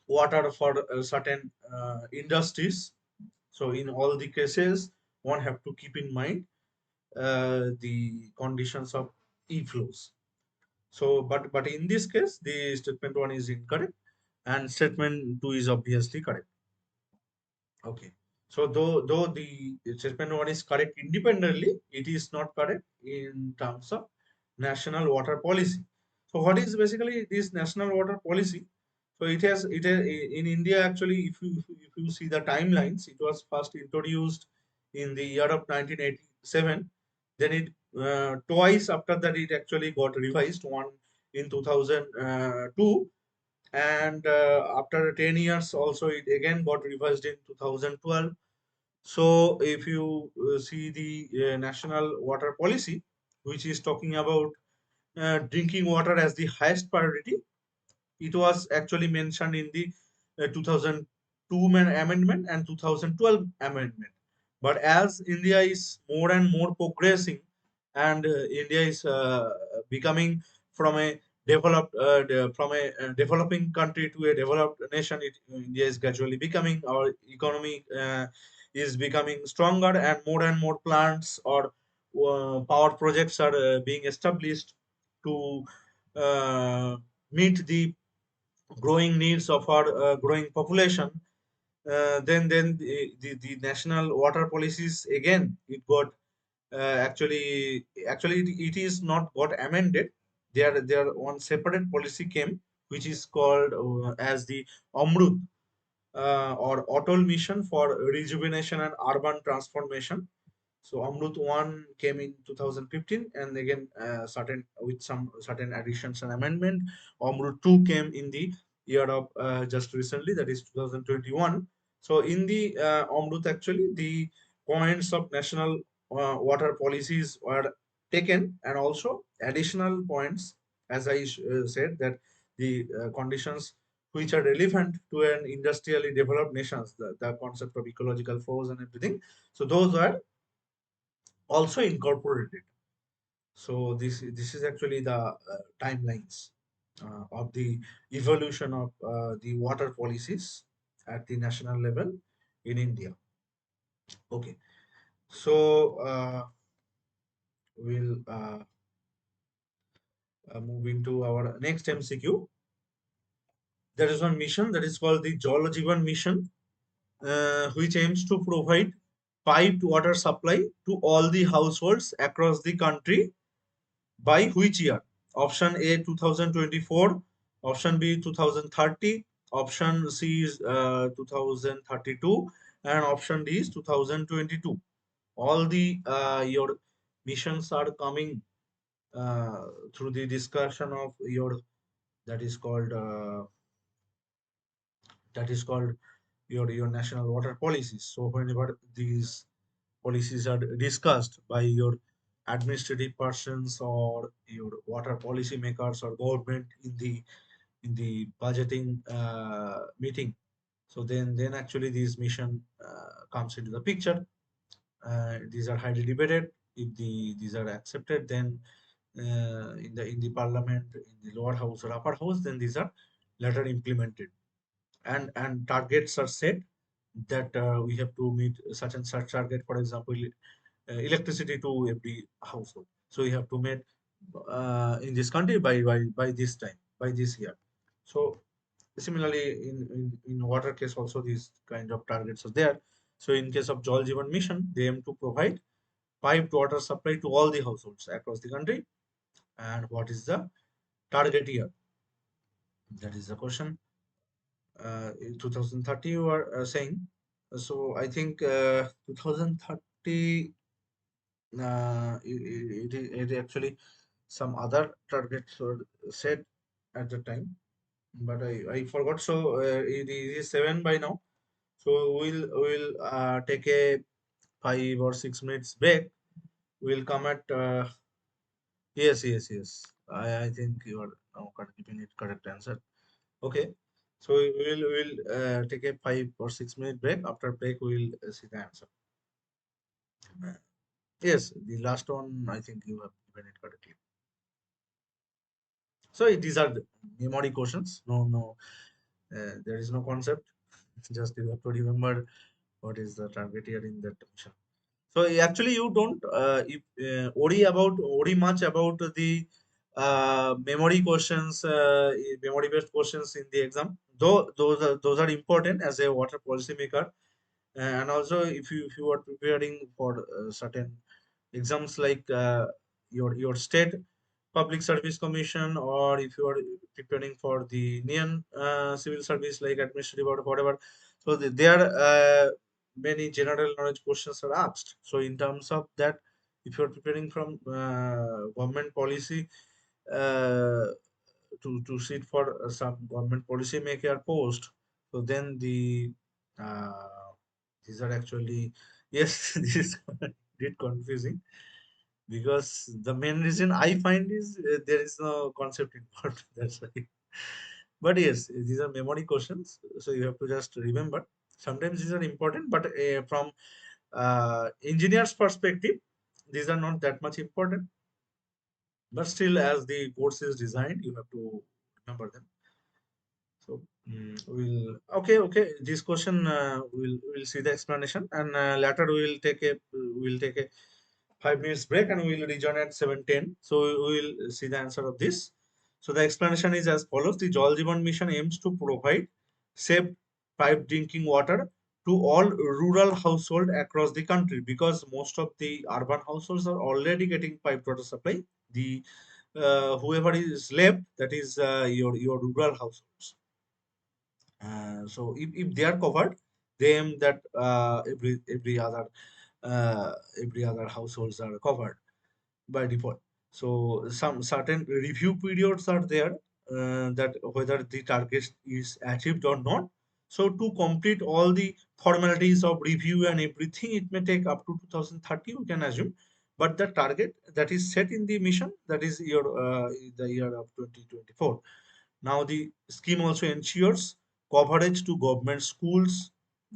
water for certain industries. So in all the cases, one have to keep in mind the conditions of e-flows. So, but in this case, the statement one is incorrect, and statement two is obviously correct. Okay. So though the statement one is correct independently, it is not correct in terms of national water policy. So what is basically this national water policy? So it has in India actually, if you see the timelines, it was first introduced in the year of 1987. Then it twice after that it actually got revised, one in 2002, and after 10 years also it again got revised in 2012. So if you see the national water policy, which is talking about drinking water as the highest priority, it was actually mentioned in the 2002 amendment and 2012 amendment. But as India is more and more progressing, and India is becoming from a developing country to a developed nation, India is gradually becoming, our economy is becoming stronger, and more plants or power projects are being established to meet the growing needs of our growing population. Then the national water policies again it got actually it is not got amended. There one separate policy came, which is called as the Amrut or Otol Mission for Rejuvenation and Urban Transformation. So Amrut 1 came in 2015, and again certain with some certain additions and amendment. Amrut 2 came in the year of just recently, that is 2021. So in the Amrut actually the points of national water policies were taken, and also additional points, as I said, that the conditions which are relevant to an industrially developed nations, the concept of ecological flows and everything. So those are also incorporated. So this is actually the timelines of the evolution of the water policies at the national level in India. Okay, so we'll move into our next MCQ. There is one mission that is called the Jal Jeevan Mission, which aims to provide piped water supply to all the households across the country by which year? Option A 2024, option B 2030, option C is 2032, and option D is 2022. All the your missions are coming through the discussion of your that is called uh, that is called your national water policies. So whenever these policies are discussed by your administrative persons or your water policy makers or government in the budgeting meeting, so then actually this mission comes into the picture. These are highly debated. If these are accepted, then in the parliament, in the lower house or upper house, then these are later implemented, and targets are set that we have to meet such and such target. For example, electricity to every household. So we have to meet in this country by this time, by this year. So Similarly, in water case also these kind of targets are there. So in case of Jal Jeevan Mission, they aim to provide piped water supply to all the households across the country. And what is the target year? That is the question. In 2030 you are saying. So I think 2030, it actually some other targets were set at the time, but I forgot. So it is 7 by now. So we'll take a 5 or 6 minutes break. We'll come at yes. I think you are now giving it correct answer. Okay. So we'll take a 5 or 6 minute break. After break, we'll see the answer. Yes, the last one, I think you have given it correctly. So these are the memory questions. No, there is no concept. Just you have to remember what is the target here in that mission. So actually, you don't worry much about the memory questions, memory based questions in the exam. Though those are important as a water policy maker. And also if you are preparing for certain exams like your state public service commission, or if you are preparing for the Indian civil service like administrative or whatever, so there many general knowledge questions are asked. So in terms of that, if you are preparing from government policy, uh, to sit for some government policy maker post, so then uh, these are actually, yes, this is bit confusing, because the main reason I find is there is no concept involved. That's why. But yes, these are memory questions, so you have to just remember. Sometimes these are important, but from engineer's perspective, these are not that much important. But still, as the course is designed, you have to remember them. So we'll okay. This question we'll see the explanation, and later we'll take a 5 minutes break, and we'll rejoin at 7:10. So we'll see the answer of this. So the explanation is as follows: the Jal Jeevan Mission aims to provide safe piped drinking water to all rural households across the country, because most of the urban households are already getting piped water supply. The whoever is left, that is your rural households. So if they are covered, then that uh, every other households are covered by default. So some certain review periods are there, that whether the target is achieved or not. So to complete all the formalities of review and everything, it may take up to 2030, we can assume. But the target that is set in the mission, that is the year of 2024. Now the scheme also ensures coverage to government schools,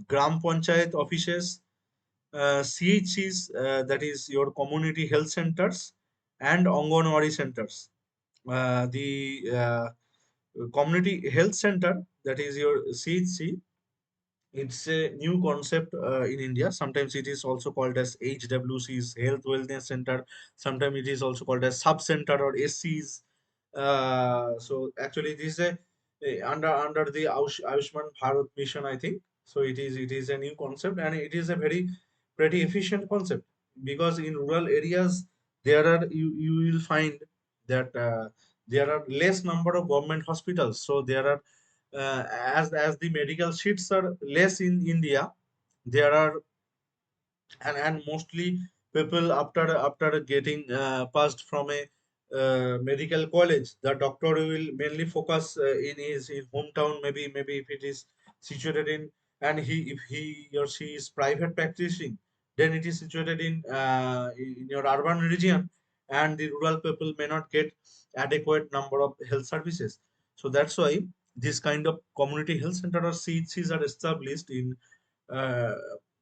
gram panchayat offices, CHCs, that is your community health centers, and Anganwadi centers. The community health center, that is your CHC, it's a new concept in India. Sometimes it is also called as HWCs, Health Wellness Center. Sometimes it is also called as sub center or SCs. So actually, this is under the Ayushman Bharat mission, I think. So it is a new concept, and it is a very pretty efficient concept, because in rural areas there are you will find that there are less number of government hospitals. So there are as the medical seats are less in India, there are, and mostly people after getting passed from a medical college, the doctor will mainly focus in his hometown, maybe if it is situated in, and if he or she is private practicing, then it is situated in your urban region, and the rural people may not get adequate number of health services. So that's why this kind of community health center or CHCs are established in uh,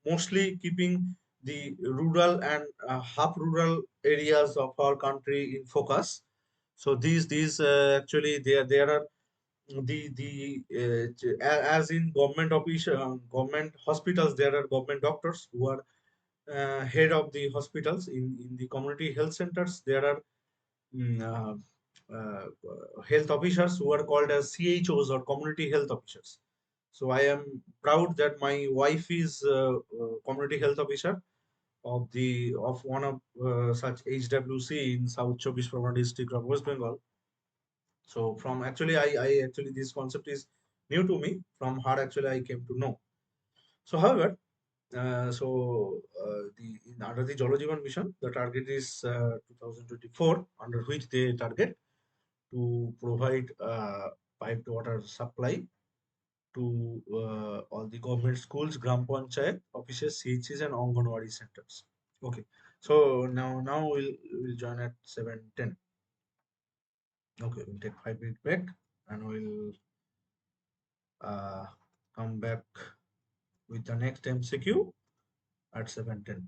mostly keeping the rural and half rural areas of our country in focus. So these actually there are as in government office, government hospitals, there are government doctors who are head of the hospitals. In the community health centers, there are mm, uh, health officers who are called as CHOs or community health officers. So I am proud that my wife is community health officer of one of such HWC in South Chobbish Pargana district of West Bengal. So from actually, I actually this concept is new to me. From her actually I came to know. So however, under the Jal Jeevan mission, the target is 2024, under which they target to provide piped water supply to all the government schools, Gram Panchayat offices, CHs, and Anganwadi centers. Okay, so now we'll join at 7:10. Okay, we'll take 5 minutes break and we'll uh, come back with the next MCQ at 7:10.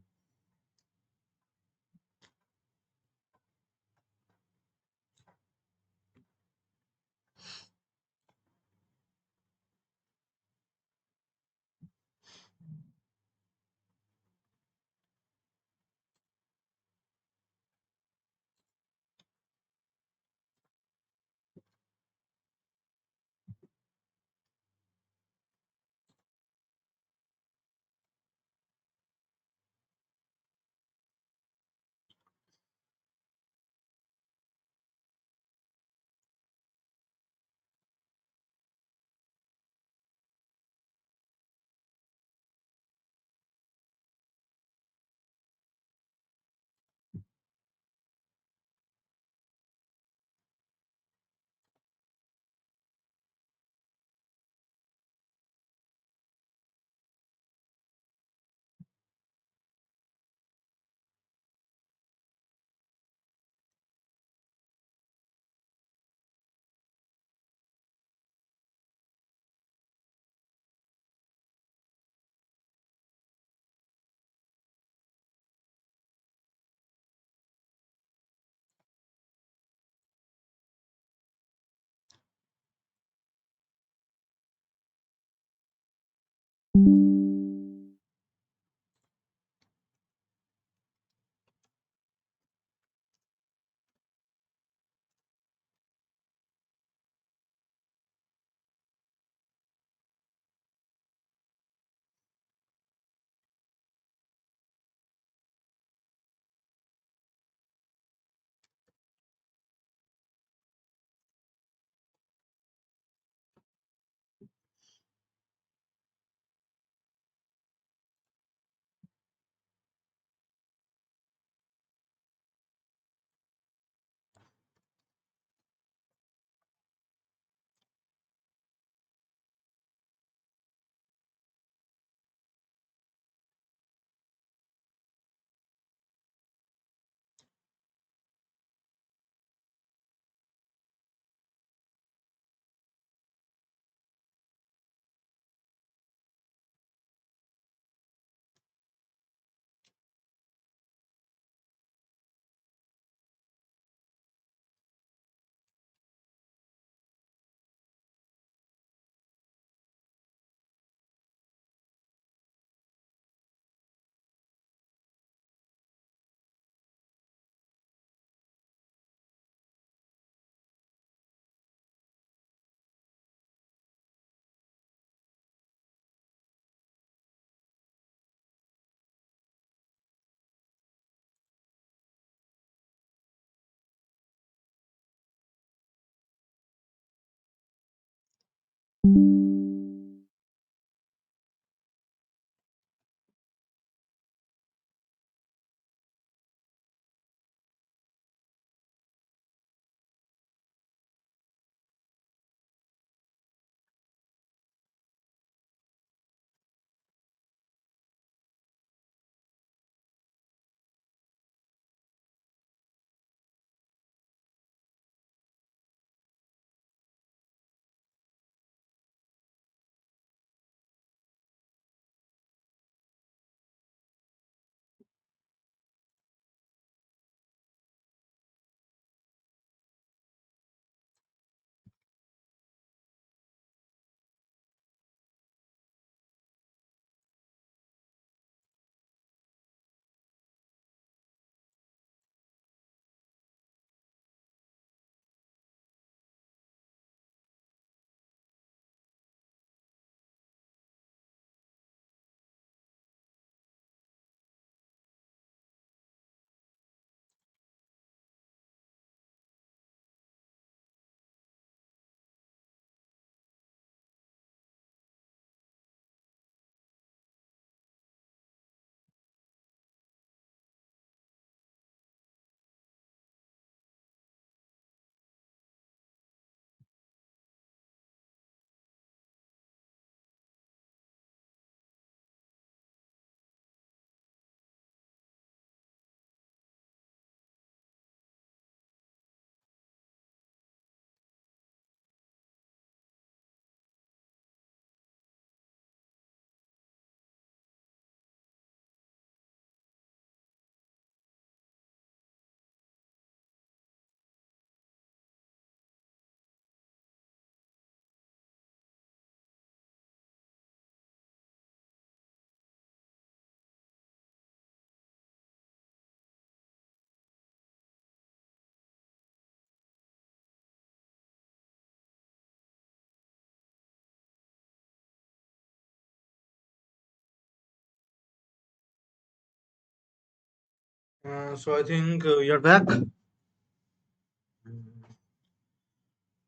So I think you're back.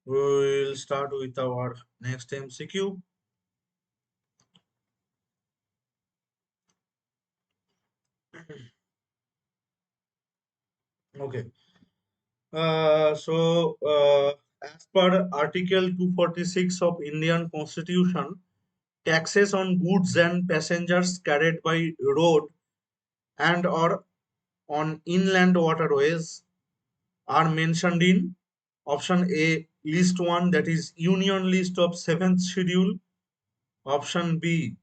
We will start with our next MCQ. Okay. As per Article 246 of Indian Constitution, taxes on goods and passengers carried by road and or on inland waterways are mentioned in option A, list 1, that is union list of 7th schedule, option B,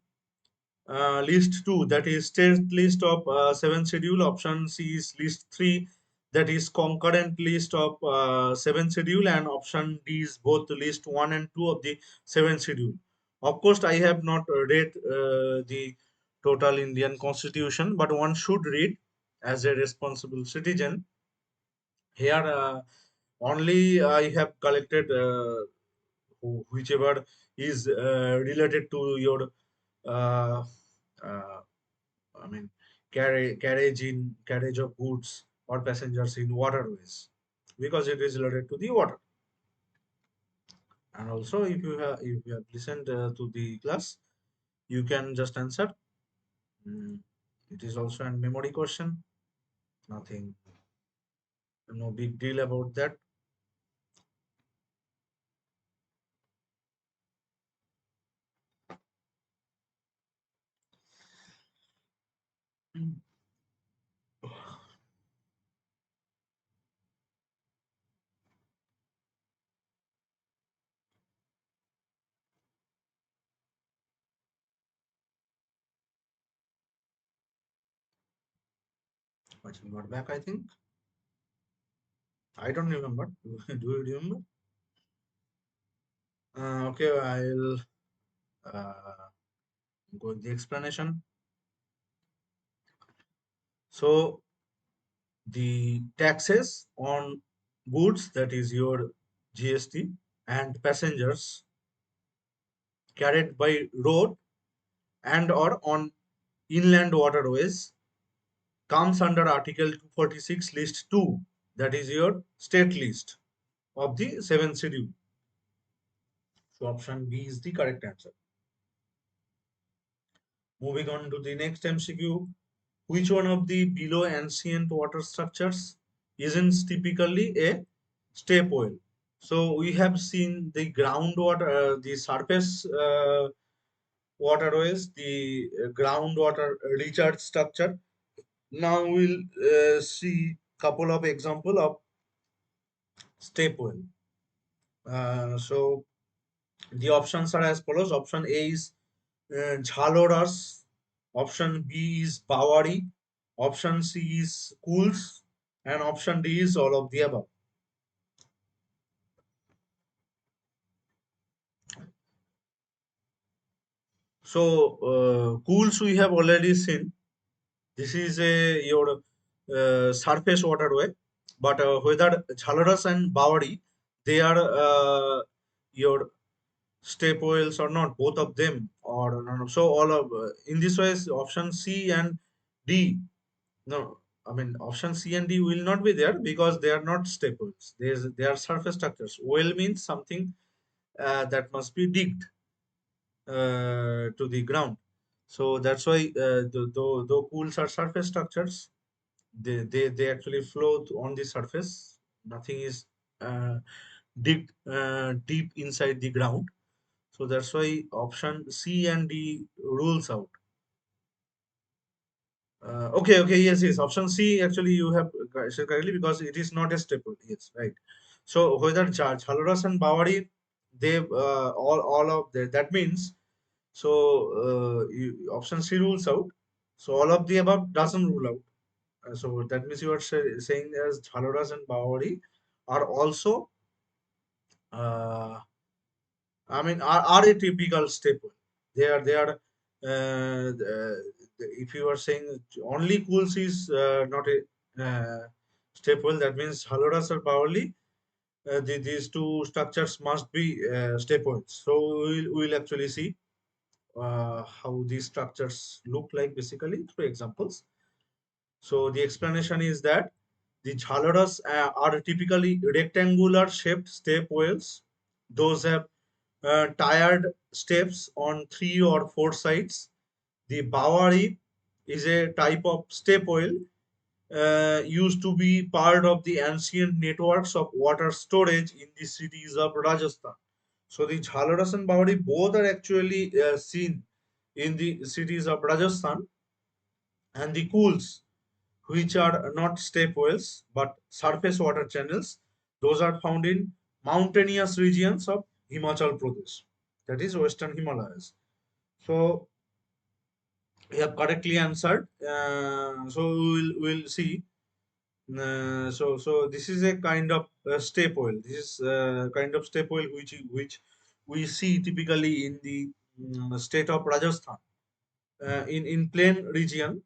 list 2, that is state list of 7th schedule, option C is list 3, that is concurrent list of 7th schedule, and option D is both list 1 and 2 of the 7th schedule. Of course, I have not read the total Indian constitution, but one should read as a responsible citizen. Here only I have collected whichever is related to your uh, uh, I mean carriage of goods or passengers in waterways, because it is related to the water. And also, if you have listened to the class, you can just answer. Mm, it is also a memory question. Nothing, no big deal about that. But you got back, I think. I don't remember. Do you remember? Okay, I'll go with the explanation. So the taxes on goods, that is your GST, and passengers carried by road and or on inland waterways comes under Article 246 list 2, that is your state list of the 7th schedule. So option B is the correct answer. Moving on to the next MCQ. Which one of the below ancient water structures isn't typically a step well? So we have seen the groundwater, the surface waterways, the groundwater recharge structure. Now we'll see couple of example of step well. So the options are as follows. Option A is Jhaloras. Option B is Bawari. Option C is Cools. And option D is all of the above. So Cools we have already seen. This is a your surface waterway. But whether Jhaloras and Bawari, they are your step wells or not, both of them or no. So all of in this way, option C and D, no, I mean option C and D will not be there because they are not staples. They are surface structures. Well means something that must be digged to the ground. So that's why though pools are surface structures, they actually float on the surface. Nothing is digged deep inside the ground. So that's why option C and D rules out. Okay, yes. Option C actually you have said correctly because it is not a staple. Yes, right. So whether Jhaloras and Bawari, they all of that means so option C rules out. So all of the above doesn't rule out. So that means you are saying as Jhaloras and Bawari are also uh, are a typical staple. They are if you are saying only cools is not a staple, that means Haloras or Bawali, these two structures must be staples. So we'll actually see how these structures look like basically through examples. So the explanation is that the jhalaras are typically rectangular shaped step wells. Those have tiered steps on 3 or 4 sides. The Bawari is a type of step well used to be part of the ancient networks of water storage in the cities of Rajasthan. So the Jhalaras and Bawari both are actually seen in the cities of Rajasthan, and the pools, which are not step wells but surface water channels, those are found in mountainous regions of Himachal Pradesh, that is Western Himalayas. So you have correctly answered. So we'll see. So this is a kind of step oil. This is kind of step oil which we see typically in the state of Rajasthan. In plain region,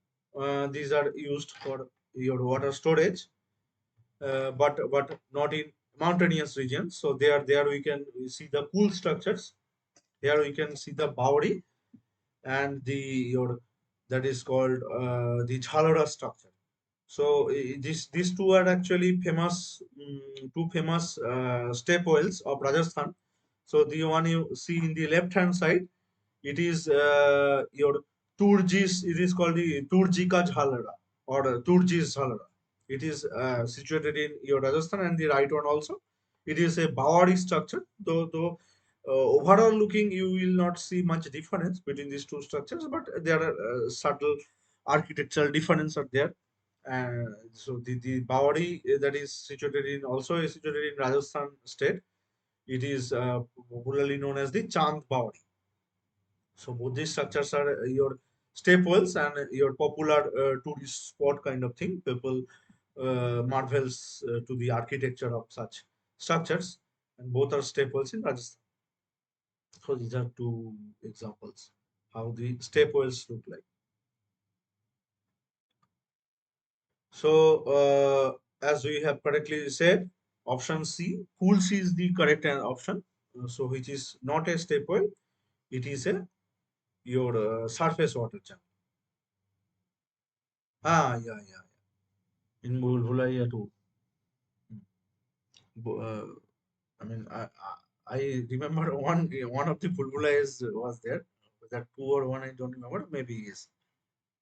these are used for your water storage, but not in mountainous regions. So there we can see the cool structures. Here we can see the Bauri and the your that is called the Jhalora structure. So these two are actually famous, two famous step wells of Rajasthan. So the one you see in the left hand side, it is your Turji's. It is called the Turji ka Jhalera or Turji's Jhalera. It is situated in your Rajasthan, and the right one also. It is a Bawari structure. Though overall looking, you will not see much difference between these two structures, but there are subtle architectural difference are there. So the Bawari that is situated in also is situated in Rajasthan state. It is popularly known as the Chand Bawari. So both these structures are your staples and your popular tourist spot kind of thing. People marvels to the architecture of such structures, and both are staples in Rajasthan. So these are two examples how the staples look like. So as we have correctly said, option C, pool C is the correct option. So which is not a staple, it is a your surface water channel. Yeah. In Bhulaiya too. Hmm. I mean, I remember one of the Bulbulayas was there. Was that two or one? I don't remember. Maybe yes,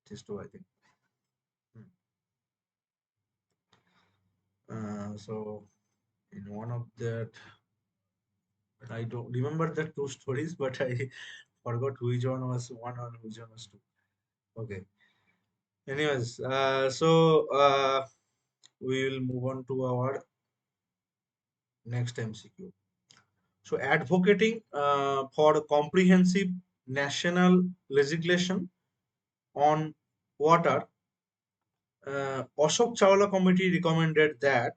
it is two. I think. Hmm. So in one of that, but I don't remember the two stories, but I forgot which one was one or which one was two. Okay. Anyways, we will move on to our next MCQ. So advocating for comprehensive national legislation on water, Ashok Chawla committee recommended that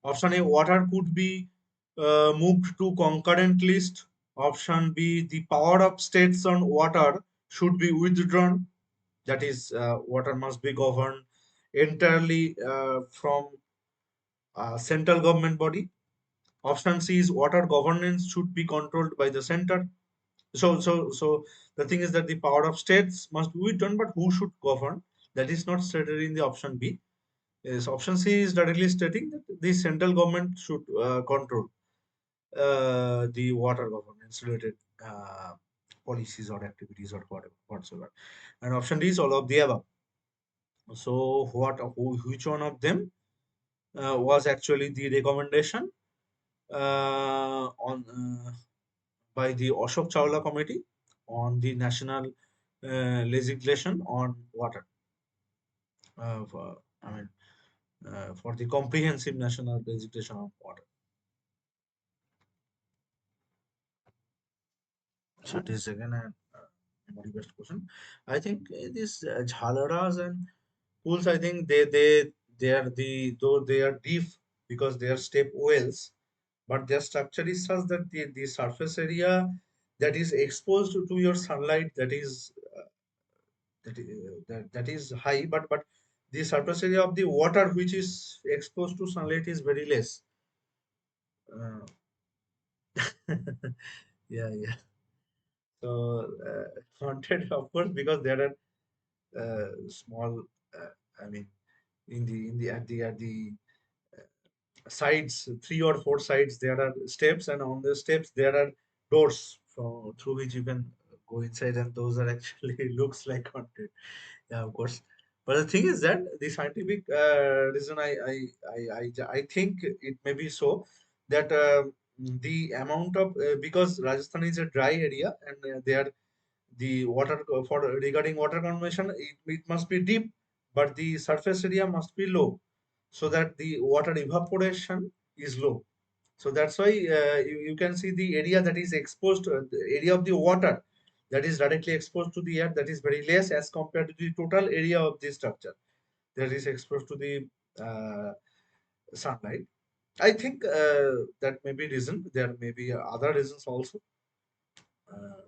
option A, water could be moved to concurrent list. Option B, the power of states on water should be withdrawn. That is, water must be governed entirely from central government body. Option C is water governance should be controlled by the center. So the thing is that the power of states must be withdrawn, but who should govern? That is not stated in the option B. Yes, option C is directly stating that the central government should control the water governance related policies or activities or whatever whatsoever. And option D is all of the above. So which one of them was actually the recommendation on by the Ashok Chawla committee on the national legislation on water? I mean, for the comprehensive national legislation on water. So it is again a memory based question. I think these jhalaras and pools, I think they are though they are deep because they are step wells, but their structure is such that the surface area that is exposed to your sunlight that is high, but the surface area of the water which is exposed to sunlight is very less. Uh, yeah. So haunted, of course, because there are small I mean, at the sides, 3 or 4 sides, there are steps, and on the steps there are doors through which you can go inside, and those are actually looks like haunted. Yeah, of course. But the thing is that the scientific reason I think it may be so that the amount of because Rajasthan is a dry area, and there the water for regarding water conservation, it must be deep, but the surface area must be low, so that the water evaporation is low. So that's why you can see the area that is exposed, the area of the water that is directly exposed to the air, that is very less as compared to the total area of the structure that is exposed to the uh, sunlight. I think that may be reason. There may be other reasons also. Uh,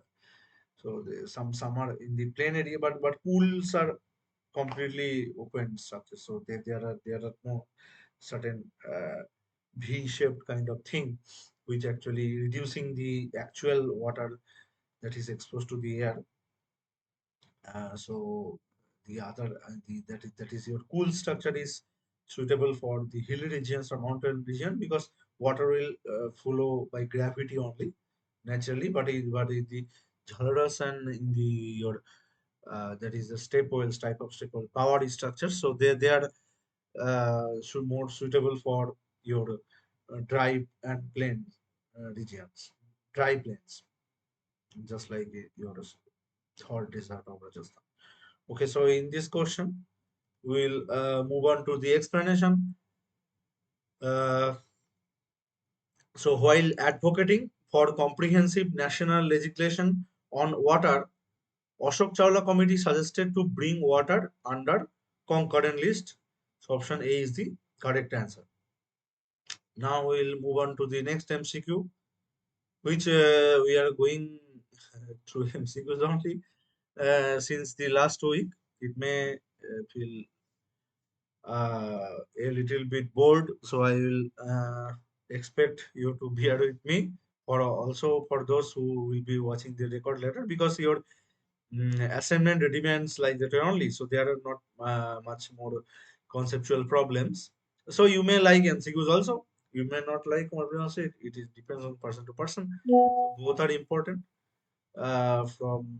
so some are in the plain area, but pools are completely open structures. So there are no certain V-shaped kind of thing, which actually reducing the actual water that is exposed to the air. So the other that is your cool structure is suitable for the hilly regions or mountain region, because water will flow by gravity only naturally, but in the jhalaras and in the your that is the step wells type of step well power structure. So they are more suitable for your dry and plain regions, dry plains, just like your third desert of Rajasthan. Okay, so in this question, we'll move on to the explanation. Uh, so while advocating for comprehensive national legislation on water, Ashok Chawla committee suggested to bring water under concurrent list. So option A is the correct answer. Now we'll move on to the next MCQ, which we are going through MCQs only since the last week. It may feel a little bit bored, so I will expect you to bear with me. For also for those who will be watching the record later, because your assignment demands like that only, so there are not much more conceptual problems. So you may like MCQs also, you may not like problems also. It is depends on person to person. So both are important from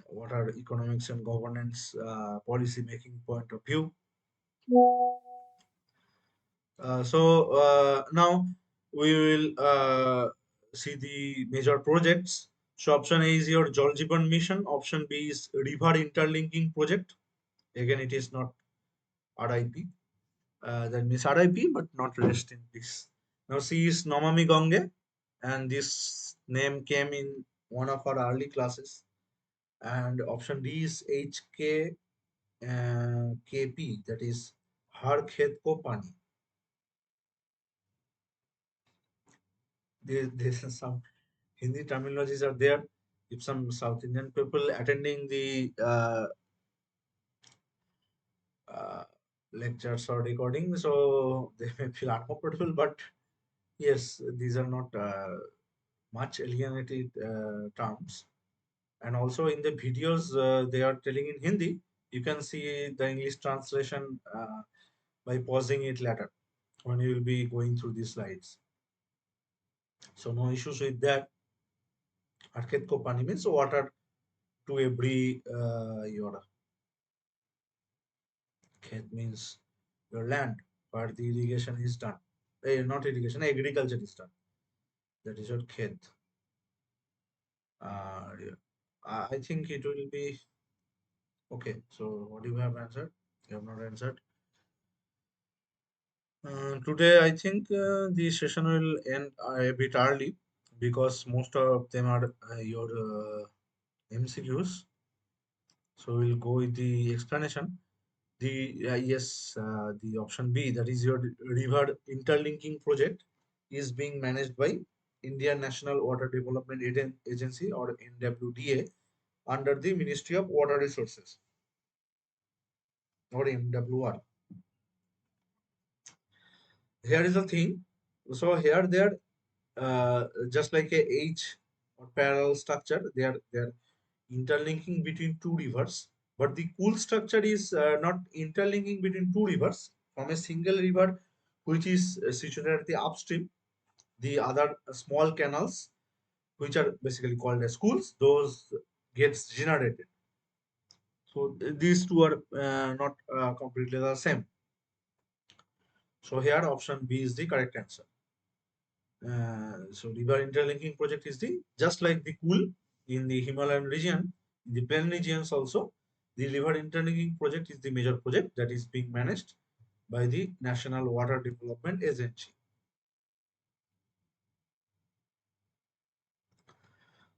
what are economics and governance policy making point of view. So now we will see the major projects. So option A is your Jal Jeevan mission. Option B is river interlinking project. Again, it is not RIP. That means RIP, but not rest in peace. Now C is Namami Gange, and this name came in one of our early classes. And option D is HK KP, that is Har Khet Ko Pani. This is some Hindi terminologies are there. If some South Indian people attending the uh, lectures or recording, so they may feel uncomfortable. But yes, these are not much alienated terms. And also in the videos, they are telling in Hindi. You can see the English translation by pausing it later when you will be going through the slides. So no issues with that. Arket ko pani means water to every your khet means your land where the irrigation is done. Not irrigation, agriculture is done. That is your khet. Yeah. I think it will be okay. So what you have answered? You have not answered. Today, I think the session will end a bit early because most of them are your MCQs. So we'll go with the explanation. The yes, the option B, that is your river interlinking project, is being managed by Indian National Water Development Agency, or NWDA, under the Ministry of Water Resources, or MWR. Here is the thing. So here they are just like a H or parallel structure. They are interlinking between two rivers. but the cool structure is not interlinking between two rivers from a single river which is situated at the upstream. The other small canals, which are basically called as schools, those gets generated. So these two are not completely the same. So here option B is the correct answer. So river interlinking project is the just like the cool in the Himalayan region, in the plain regions also, the river interlinking project is the major project that is being managed by the National Water Development Agency.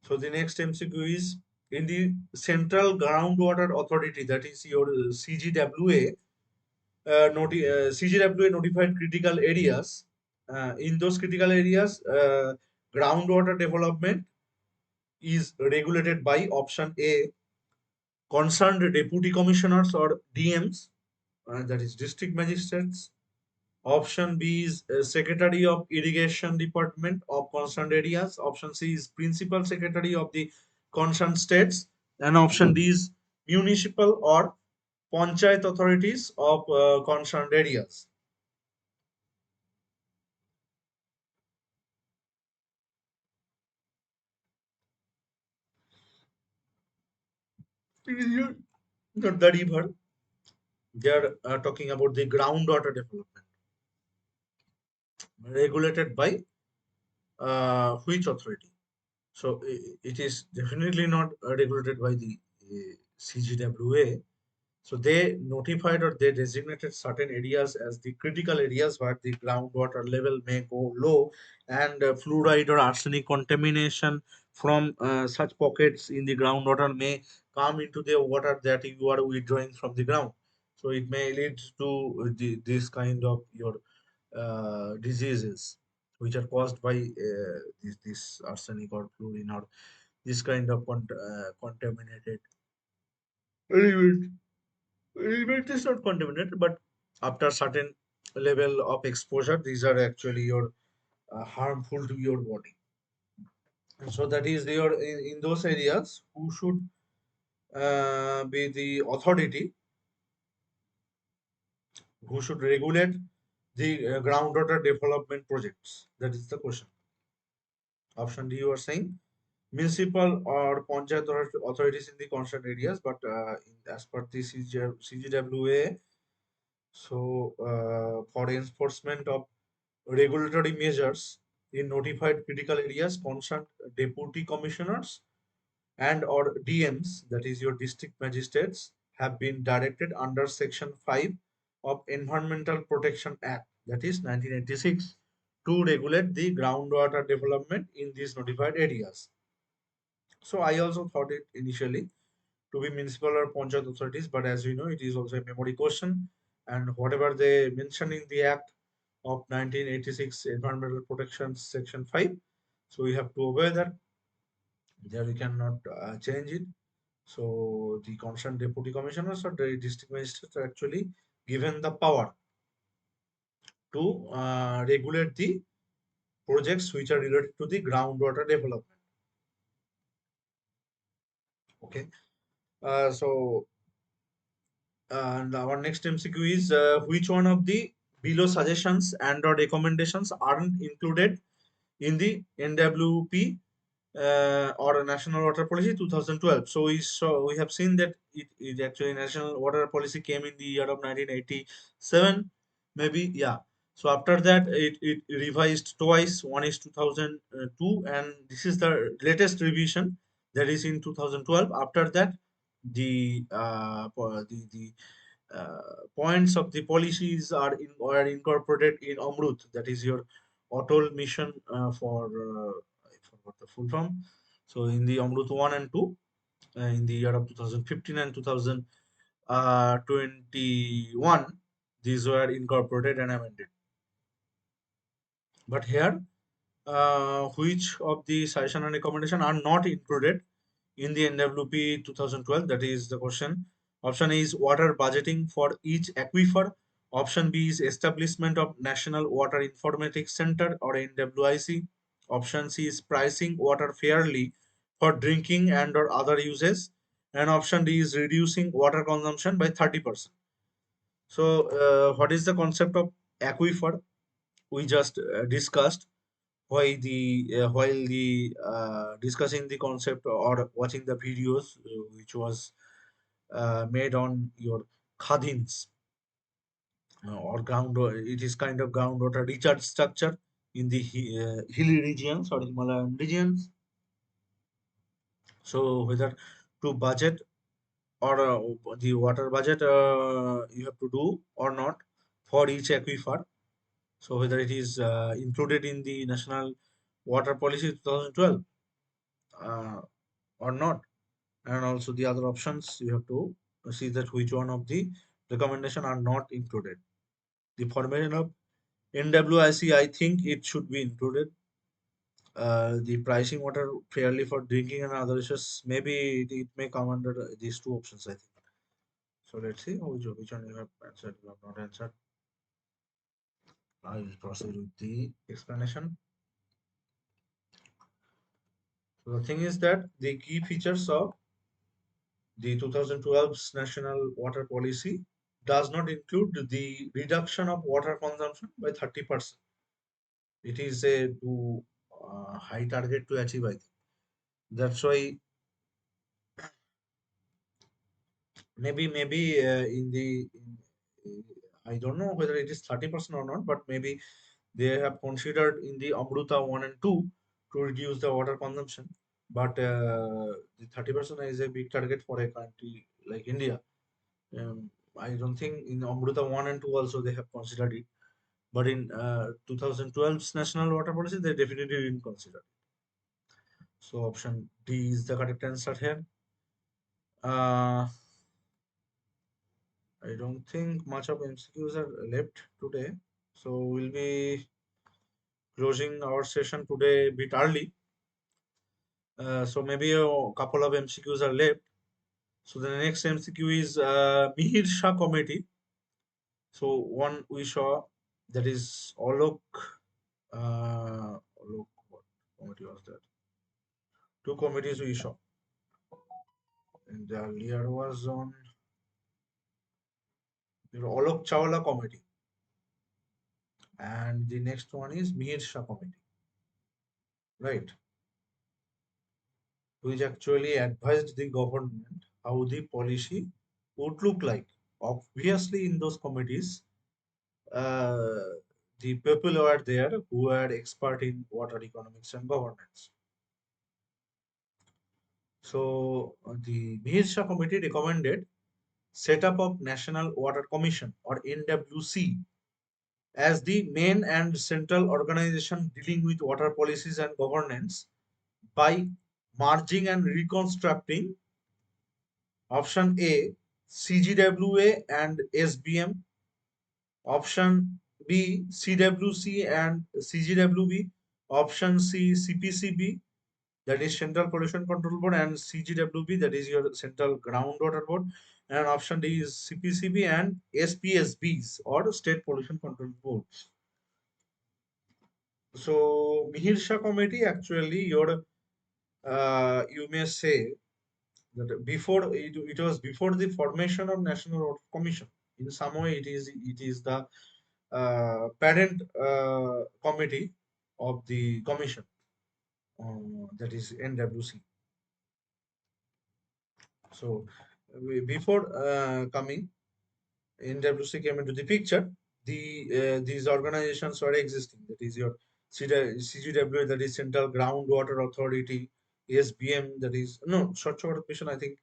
So the next MCQ is in the Central Groundwater Authority, that is your CGWA. CGWA notified critical areas. In those critical areas, groundwater development is regulated by option A, concerned deputy commissioners or DMs, that is district magistrates. Option B is Secretary of Irrigation Department of concerned areas. Option C is Principal Secretary of the concerned states. And option D is municipal or panchayat authorities of concerned areas. It is not the river. They are talking about the groundwater development regulated by which authority? So it is definitely not regulated by the CGWA. So they notified or they designated certain areas as the critical areas where the groundwater level may go low, and fluoride or arsenic contamination from such pockets in the groundwater may come into the water that you are withdrawing from the ground. So it may lead to this kind of your diseases which are caused by this arsenic or fluorine or this kind of contaminated element. Element is not contaminated, but after certain level of exposure, these are actually your harmful to your body. And so that is your in those areas who should be the authority who should regulate the groundwater development projects. That is the question. Option D, you are saying municipal or panchayat authorities in the concerned areas, but as per the CGWA, so for enforcement of regulatory measures in notified critical areas, concerned deputy commissioners and or DMs, that is your district magistrates, have been directed under Section 5 of Environmental Protection Act, that is 1986, to regulate the groundwater development in these notified areas. So I also thought it initially to be municipal or panchayat authorities, but as you know, it is also a memory question, and whatever they mention in the Act of 1986 Environmental Protection Section 5, so we have to obey that. There we cannot change it. So the concerned deputy commissioners or the district magistrates are actually given the power to regulate the projects which are related to the groundwater development. Okay. So and our next MCQ is which one of the below suggestions and or recommendations aren't included in the NWP or National Water Policy 2012. So we have seen that it actually National Water Policy came in the year of 1987, maybe, yeah. So after that it revised twice. One is 2002, and this is the latest revision, that is in 2012. After that the points of the policies are incorporated in Amrut, that is your Otol mission I forgot the full form. So in the Amrut 1 and 2, in the year of 2015 and 2021, these were incorporated and amended. But here, which of the suggestion and recommendation are not included in the NWP 2012? That is the question. Option A is water budgeting for each aquifer. Option B is establishment of National Water Informatics Center or NWIC. Option C is pricing water fairly for drinking and or other uses. and option D is reducing water consumption by 30%. So what is the concept of aquifer? We just discussed while the discussing the concept or watching the videos which was made on your khadins or it is kind of groundwater recharge structure in the hilly regions or Himalayan regions. So whether to budget or the water budget you have to do or not for each aquifer. So whether it is included in the National Water Policy 2012 uh, or not, and also the other options you have to see that which one of the recommendation are not included. The formation of NWIC, I think it should be included. The pricing water fairly for drinking and other issues, maybe it may come under these two options, I think. So let's see which one you have answered, you have not answered. I will proceed with the explanation. So the thing is that the key features of the 2012 National Water Policy does not include the reduction of water consumption by 30%. It is a too high target to achieve, I think. That's why maybe I don't know whether it is 30% or not, but maybe they have considered in the Amruta 1 and 2 to reduce the water consumption. But the 30% is a big target for a country like India. I don't think in Amruta 1 and 2 also they have considered it. But in 2012's National Water Policy, they definitely didn't consider it. So option D is the correct answer here. I don't think much of MCQs are left today. So we'll be closing our session today a bit early. So maybe a couple of MCQs are left. So the next MCQ is Mihir Shah committee. So one we saw, that is Olok. Olok, what committee was that? Two committees we saw. And the earlier was on the Olok Chawla committee. And the next one is Mihir Shah committee. Right. Which actually advised the government how the policy would look like. Obviously, in those committees, uh, the people were there who were expert in water economics and governance. So the Mihir Shah committee recommended setup of National Water Commission or NWC as the main and central organization dealing with water policies and governance by merging and reconstructing option A CGWA and SBM, option B CWC and CGWB, option C CPCB, that is Central Pollution Control Board, and CGWB, that is your Central Groundwater Board, and option D is CPCB and SPSBs or State Pollution Control Boards. So Mihir Shah committee actually your you may say that before it was before the formation of National Water Commission. In some way, it is the parent committee of the commission, that is NWC. So before coming NWC came into the picture, these organizations were existing. That is your CGW, that is Central Groundwater Authority, SBM, that is no Swachh Bharat Mission, I think.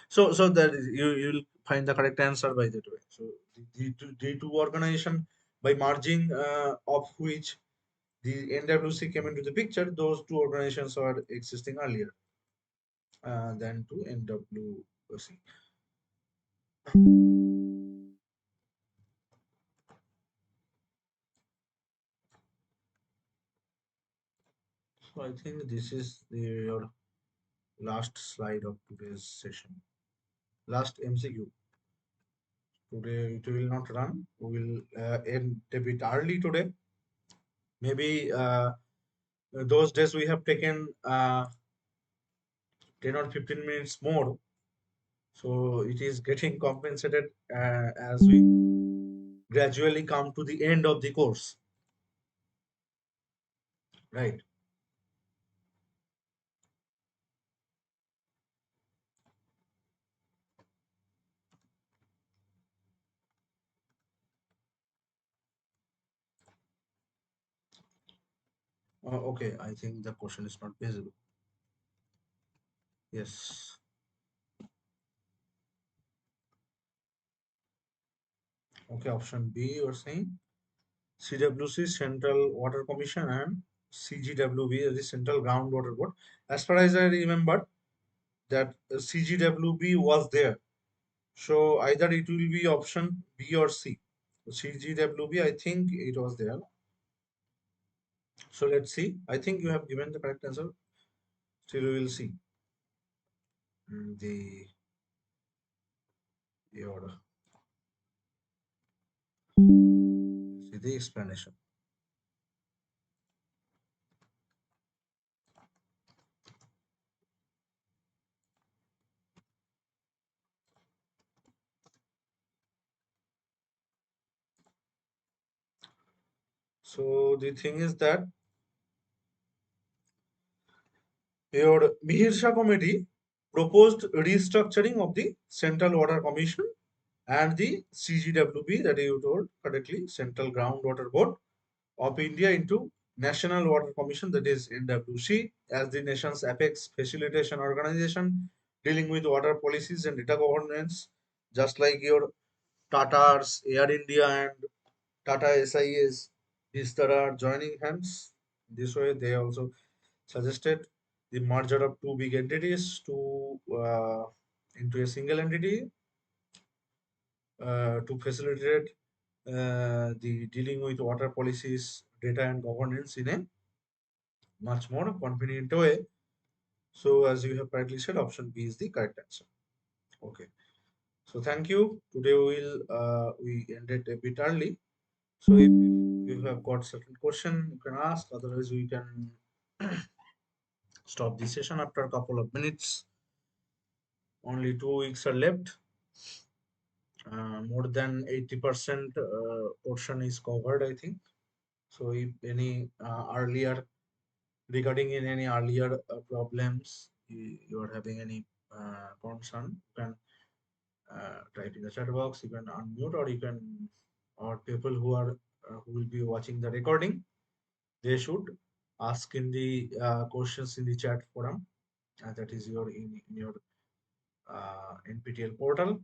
So that is, you'll find the correct answer by that way. So the two organization, by merging of which the NWC came into the picture, those two organizations were existing earlier than to NWC. So I think this is your last slide of today's session. Last MCQ. Today it will not run. We will end a bit early today. Maybe those days we have taken 10 or 15 minutes more So it is getting compensated as we gradually come to the end of the course, right? Okay, I think the question is not visible. Yes. Okay, option B you're saying. CWC, Central Water Commission, and CGWB, that is Central Groundwater Board. As far as I remember, that CGWB was there. So either it will be option B or C. CGWB, I think it was there. So let's see. I think you have given the correct answer. Still, we will see the order. See the explanation. So the thing is that your Mihir committee proposed restructuring of the Central Water Commission and the CGWB, that you told correctly, Central Groundwater Board of India, into National Water Commission, that is NWC, as the nation's apex facilitation organization dealing with water policies and data governance, just like your Tata's, Air India, and Tata SIS. These that are joining hands. This way, they also suggested the merger of two big entities to into a single entity to facilitate the dealing with water policies, data, and governance in a much more convenient way. So, as you have rightly said, option B is the correct answer. Okay. So, thank you. Today we ended a bit early. So, if you have got certain question, you can ask. Otherwise, we can stop the session after a couple of minutes. Only 2 weeks are left. More than 80% portion is covered, I think. So, if any earlier regarding in any earlier problems, you are having any concern, you can type in the chat box. You can unmute, or you can, or people who are who will be watching the recording, they should ask in the questions in the chat forum. That is your in your NPTEL portal.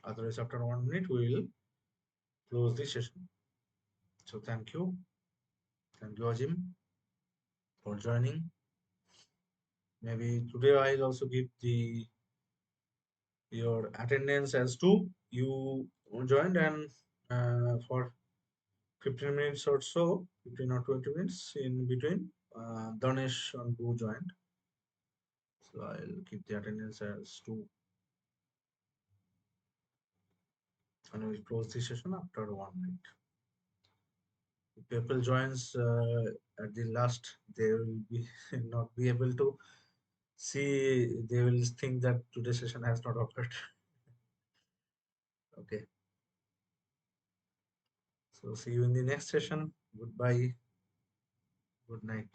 Otherwise, after 1 minute, we will close the session. So thank you, Ajim, for joining. Maybe today I'll also give the your attendance as 2. You joined, and for 15 minutes or so, 15 or 20 minutes in between, Danesh and Bu joined. So I'll keep the attendance as 2, and we'll close the session after 1 minute. If people joins at the last, they will be not be able to see. They will think that today's session has not occurred. Okay. So see you in the next session. Goodbye. Good night.